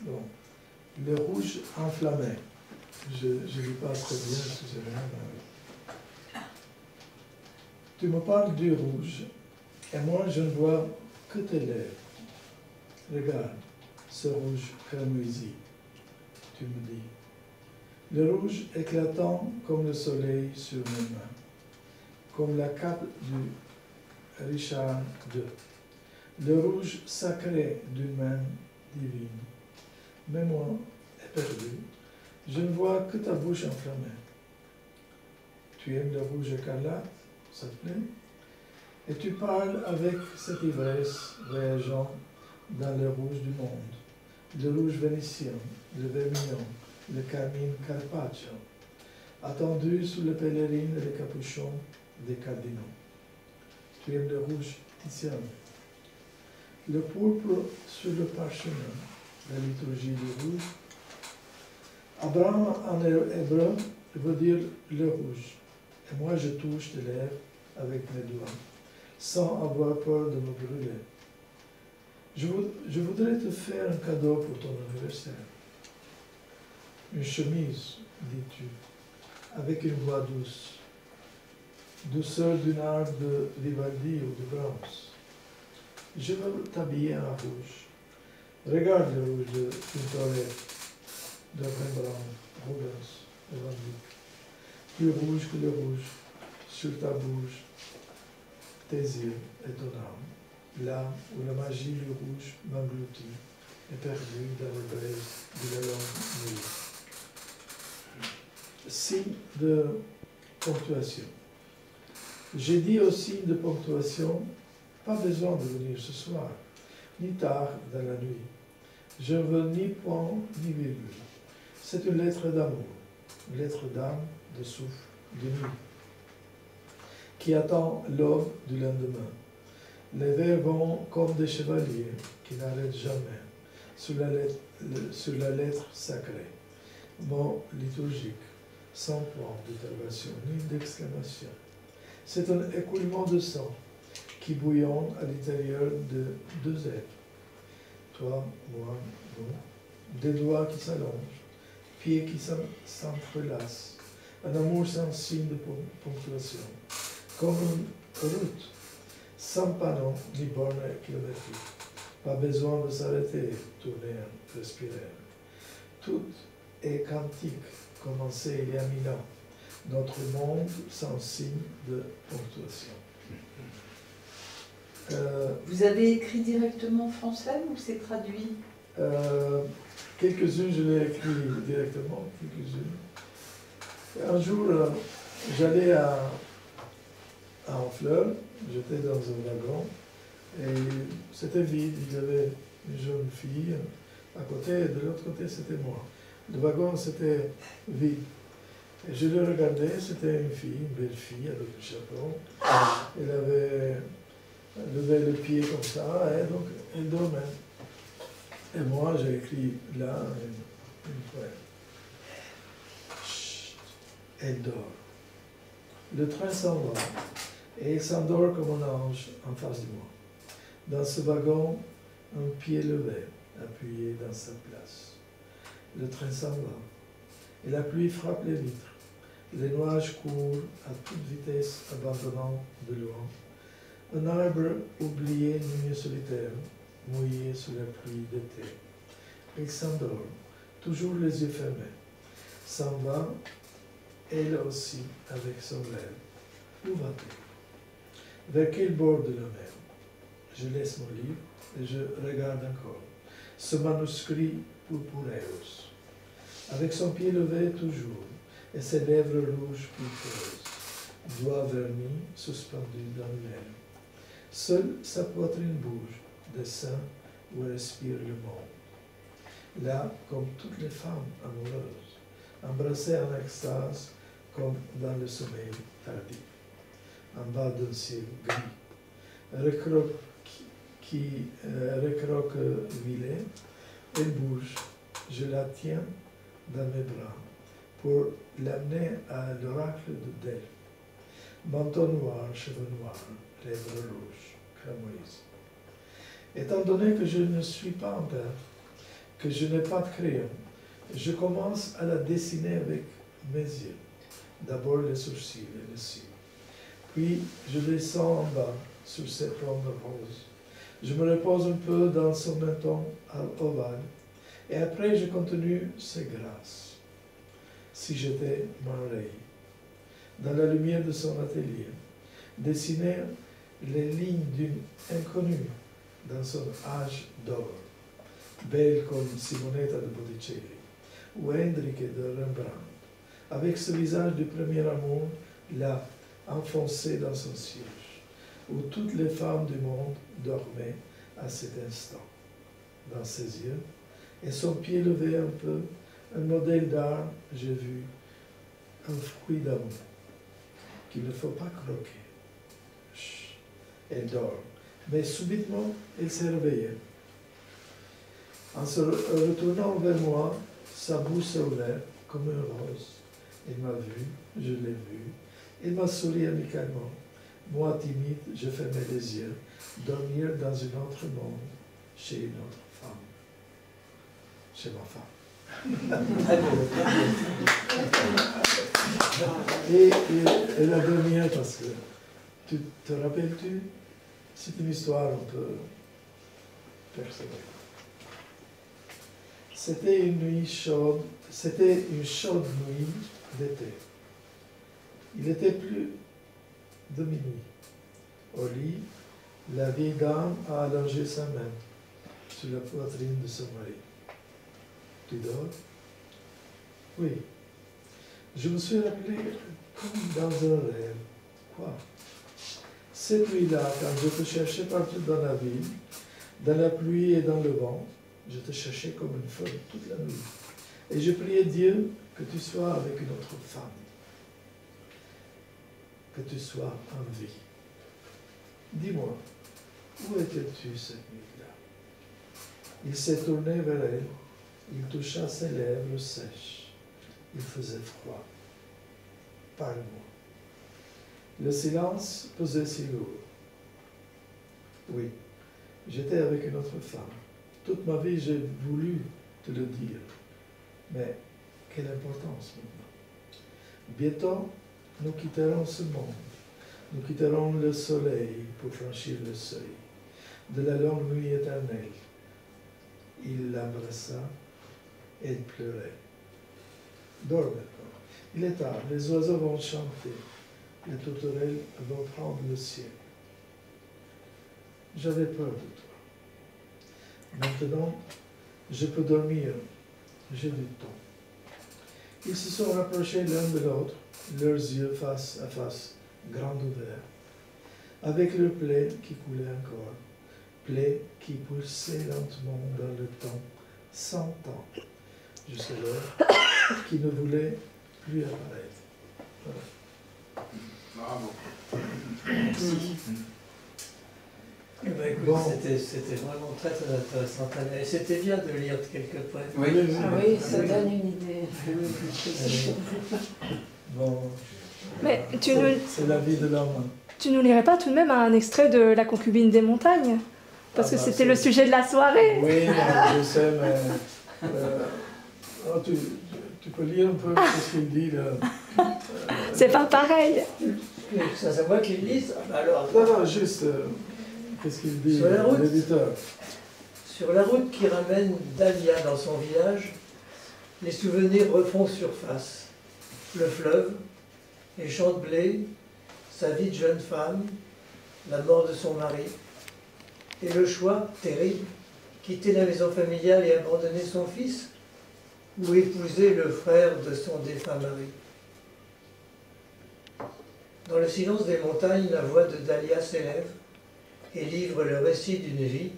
Bon. Le rouge enflammé. Je ne lis pas très bien, excusez-moi. Tu me parles du rouge, et moi je ne vois que tes lèvres. Regarde, ce rouge crémoisi, tu me dis. Le rouge éclatant comme le soleil sur mes mains, comme la cape du Richard II. Le rouge sacré d'une main divine. Mais moi, éperdu, je ne vois que ta bouche enflammée. Tu aimes le rouge écarlate, ça te plaît? Et tu parles avec cette ivresse voyageant dans le rouge du monde, le rouge vénitien, le vermillon, le carmine carpaccio, attendu sous les pèlerines et les capuchons des cardinaux. Tu aimes le rouge titien, le pourpre sur le parchemin, la liturgie du rouge. Abraham en hébreu veut dire le rouge, et moi je touche tes lèvres avec mes doigts, sans avoir peur de me brûler. Je voudrais te faire un cadeau pour ton anniversaire. Une chemise, dis-tu, avec une voix douce, douceur d'une harpe de Vivaldi ou de Brahms. Je veux t'habiller en rouge. Regarde le rouge de Tintoret, de Rembrandt, Rubens, de Van Dyck. Plus rouge que le rouge, sur ta bouche, tes yeux et ton âme, là où la magie du rouge m'engloutit et perdue dans les braises de la longue nuit. Signe de ponctuation. J'ai dit au signe de ponctuation, pas besoin de venir ce soir, ni tard dans la nuit. Je ne veux ni point ni virgule. C'est une lettre d'amour, une lettre d'âme, de souffle, de nuit, qui attend l'aube du lendemain. Les vers vont comme des chevaliers qui n'arrêtent jamais sur la lettre sacrée, mot liturgique, sans point d'interrogation ni d'exclamation. C'est un écoulement de sang qui bouillonne à l'intérieur de deux êtres. Toi, moi, nous, des doigts qui s'allongent, pieds qui s'entrelacent, un amour sans signe de ponctuation, comme une route, sans panneau ni borne kilométrique. Pas besoin de s'arrêter, tourner, respirer. Tout est quantique, commencé il y a 1000 ans. Notre monde sans signe de ponctuation. Vous avez écrit directement en français ou c'est traduit? Quelques-unes, je l'ai écrit directement, quelques-unes. Un jour, j'allais à Honfleur, j'étais dans un wagon, et c'était vide, il y avait une jeune fille à côté, et de l'autre côté, c'était moi. Le wagon, c'était vide. Et je le regardais, c'était une fille, une belle fille, avec le chapeau. Elle avait levé le pied comme ça, et donc elle dormait. Et moi, j'ai écrit là une poème. elle dort. Le train s'en va, et il s'endort comme un ange en face de moi. Dans ce wagon, un pied levé, appuyé dans sa place. Le train s'en va, et la pluie frappe les vitres. Les nuages courent à toute vitesse, abandonnant de loin. Un arbre oublié, nuit solitaire, mouillé sous la pluie d'été. Il s'endort, toujours les yeux fermés. S'en va, elle aussi, avec son rêve. Où va-t-elle? Vers quel bord de la mer? Je laisse mon livre et je regarde encore ce manuscrit purpureus, avec son pied levé toujours, et ses lèvres rouges pulpeuses, doigts vernis suspendus dans l'air. Seule sa poitrine bouge, des seins où respire le monde. Là, comme toutes les femmes amoureuses, embrassées en extase comme dans le sommeil tardif, en bas d'un ciel gris, recroquevillée, elle bouge, je la tiens dans mes bras pour l'amener à l'oracle de Delphes. Manteau noir, cheveux noirs, lèvres rouges, cramoises. Étant donné que je ne suis pas en peintre, que je n'ai pas de crayon, je commence à la dessiner avec mes yeux. D'abord les sourcils et les cils. Puis je descends en bas sur cette ronde rose. Je me repose un peu dans son menton ovale et après je continue ses grâces. Si j'étais Marley, dans la lumière de son atelier, dessiner les lignes d'une inconnue dans son âge d'or, belle comme Simonetta de Botticelli ou Hendrick de Rembrandt, avec ce visage du premier amour là, enfoncé dans son siège, où toutes les femmes du monde dormaient à cet instant, dans ses yeux, et son pied levé un peu, un modèle d'art, j'ai vu, un fruit d'amour, qu'il ne faut pas croquer. Chut, elle dort, mais subitement, elle s'est réveillée. En se retournant vers moi, sa bouche s'est ouverte comme un rose. Il m'a vu, je l'ai vu. Il m'a souri amicalement. Moi, timide, je fermais les yeux. Dormir dans un autre monde, chez une autre femme. Chez ma femme. Et la dernière, parce que tu te rappelles-tu? C'est une histoire un peu personnelle. C'était une nuit chaude, c'était une chaude nuit d'été. Il était plus de minuit. Au lit, la vieille dame a allongé sa main sur la poitrine de son mari. Tu dors? Oui. Je me suis rappelé comme dans un rêve. Quoi? Cette nuit-là, quand je te cherchais partout dans la ville, dans la pluie et dans le vent, je te cherchais comme une folle toute la nuit. Et je priais Dieu que tu sois avec une autre femme. Que tu sois en vie. Dis-moi, où étais-tu cette nuit-là? Il s'est tourné vers elle, il toucha ses lèvres sèches. Il faisait froid. Parle-moi. Le silence pesait si lourd. Oui, j'étais avec une autre femme. Toute ma vie, j'ai voulu te le dire. Mais quelle importance maintenant? Bientôt, nous quitterons ce monde. Nous quitterons le soleil pour franchir le seuil de la longue nuit éternelle. Il l'embrassa, elle pleurait. Dors maintenant. Il est tard, les oiseaux vont chanter, les tourterelles vont prendre le ciel. J'avais peur de toi. Maintenant, je peux dormir, j'ai du temps. Ils se sont rapprochés l'un de l'autre, leurs yeux face à face, grands ouverts, avec leur plaie qui coulait encore, plaie qui pulsait lentement dans le temps, 100 ans, jusqu'à l'heure qui ne voulait plus apparaître. Voilà. Bravo. Merci. Eh ben, écoute, Bon. c'était vraiment très, très intéressant. Et c'était bien de lire quelques poèmes. Oui. Ah oui, ça donne une idée. Bon, Mais tu nous, c'est la vie de l'homme. tu nous lirais pas tout de même un extrait de La concubine des montagnes? Parce Ah que bah, c'était le sujet de la soirée. Oui, je sais, mais oh, tu peux lire un peu ce qu'il dit là. C'est pas pareil. C'est moi qui le lise. Alors, Non, juste, qu'est-ce qu'il dit, Sur la route. l'éditeur? sur la route qui ramène Dahlia dans son village, les souvenirs refont surface. Le fleuve, les champs de blé, sa vie de jeune femme, la mort de son mari, et le choix terrible, quitter la maison familiale et abandonner son fils, ou épouser le frère de son défunt mari. Dans le silence des montagnes, la voix de Dahlia s'élève et livre le récit d'une vie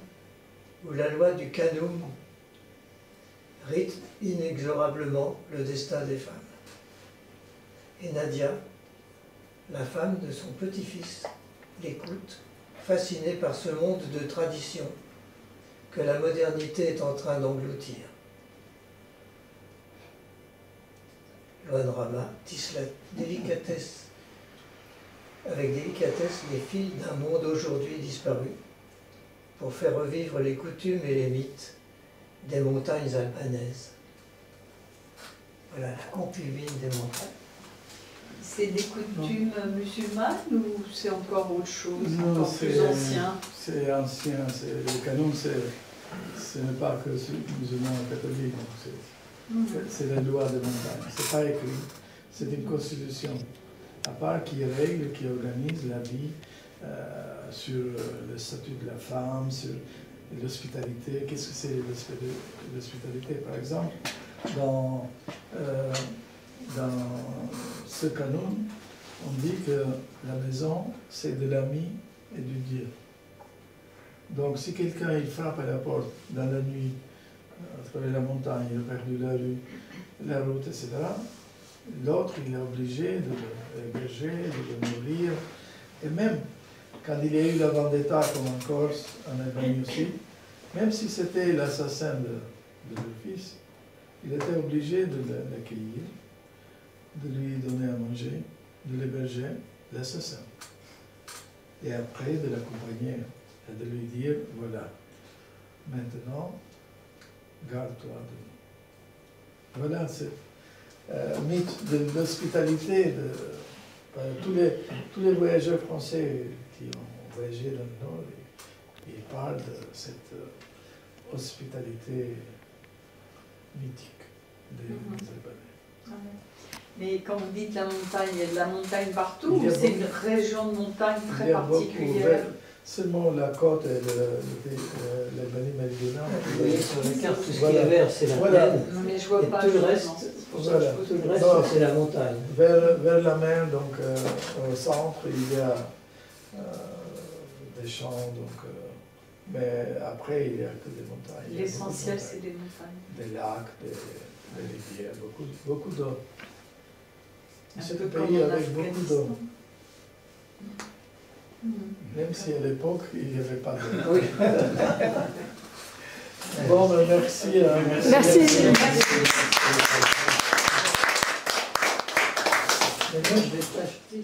où la loi du Kanum rythme inexorablement le destin des femmes. Et Nadia, la femme de son petit-fils, l'écoute, fascinée par ce monde de tradition que la modernité est en train d'engloutir. Loan Rama tisse avec délicatesse les fils d'un monde aujourd'hui disparu pour faire revivre les coutumes et les mythes des montagnes albanaises. Voilà, la concubine des montagnes. C'est des coutumes musulmanes ou c'est encore autre chose, Non, encore plus ancien? C'est ancien, le canon, ce n'est pas que musulman et catholique, c'est la loi des montagnes. C'est pas écrit, c'est une constitution, à part qui règle, qui organise la vie sur le statut de la femme, sur l'hospitalité. Qu'est-ce que c'est l'hospitalité, par exemple? Dans ce canon, on dit que la maison, c'est de l'ami et du Dieu. Donc si quelqu'un il frappe à la porte dans la nuit, à travers la montagne, il a perdu la route, etc., l'autre, il est obligé de l'héberger, de le nourrir. Et même quand il y a eu la vendetta, comme en Corse, en Albanie aussi, même si c'était l'assassin de leur fils, il était obligé de l'accueillir, de lui donner à manger, de l'héberger, l'assassin. Et après, de l'accompagner et de lui dire, voilà, maintenant, garde-toi de nous. Voilà, c'est mythe de l'hospitalité. Tous les voyageurs français qui ont voyagé dans le Nord, ils parlent de cette hospitalité mythique des Albanais. Mais quand vous dites la montagne, il y a de la montagne partout ou c'est une région de montagne très particulière? Seulement la côte et l'Albanie méridionale. Vous voyez sur la carte, tout ce qui est vert, c'est la plaine. Non, mais je vois pas. Tout le reste, c'est la montagne. Vers la mer, donc au centre, il y a des champs, mais après, il n'y a que des montagnes. L'essentiel, c'est des montagnes. Des lacs, des rivières, beaucoup d'eau. C'est un peu pays comme en avec beaucoup d'eau. Même si à l'époque, il n'y avait pas d'eau. Oui. Bon, ben, merci. Merci. Mais moi, je vais t'acheter.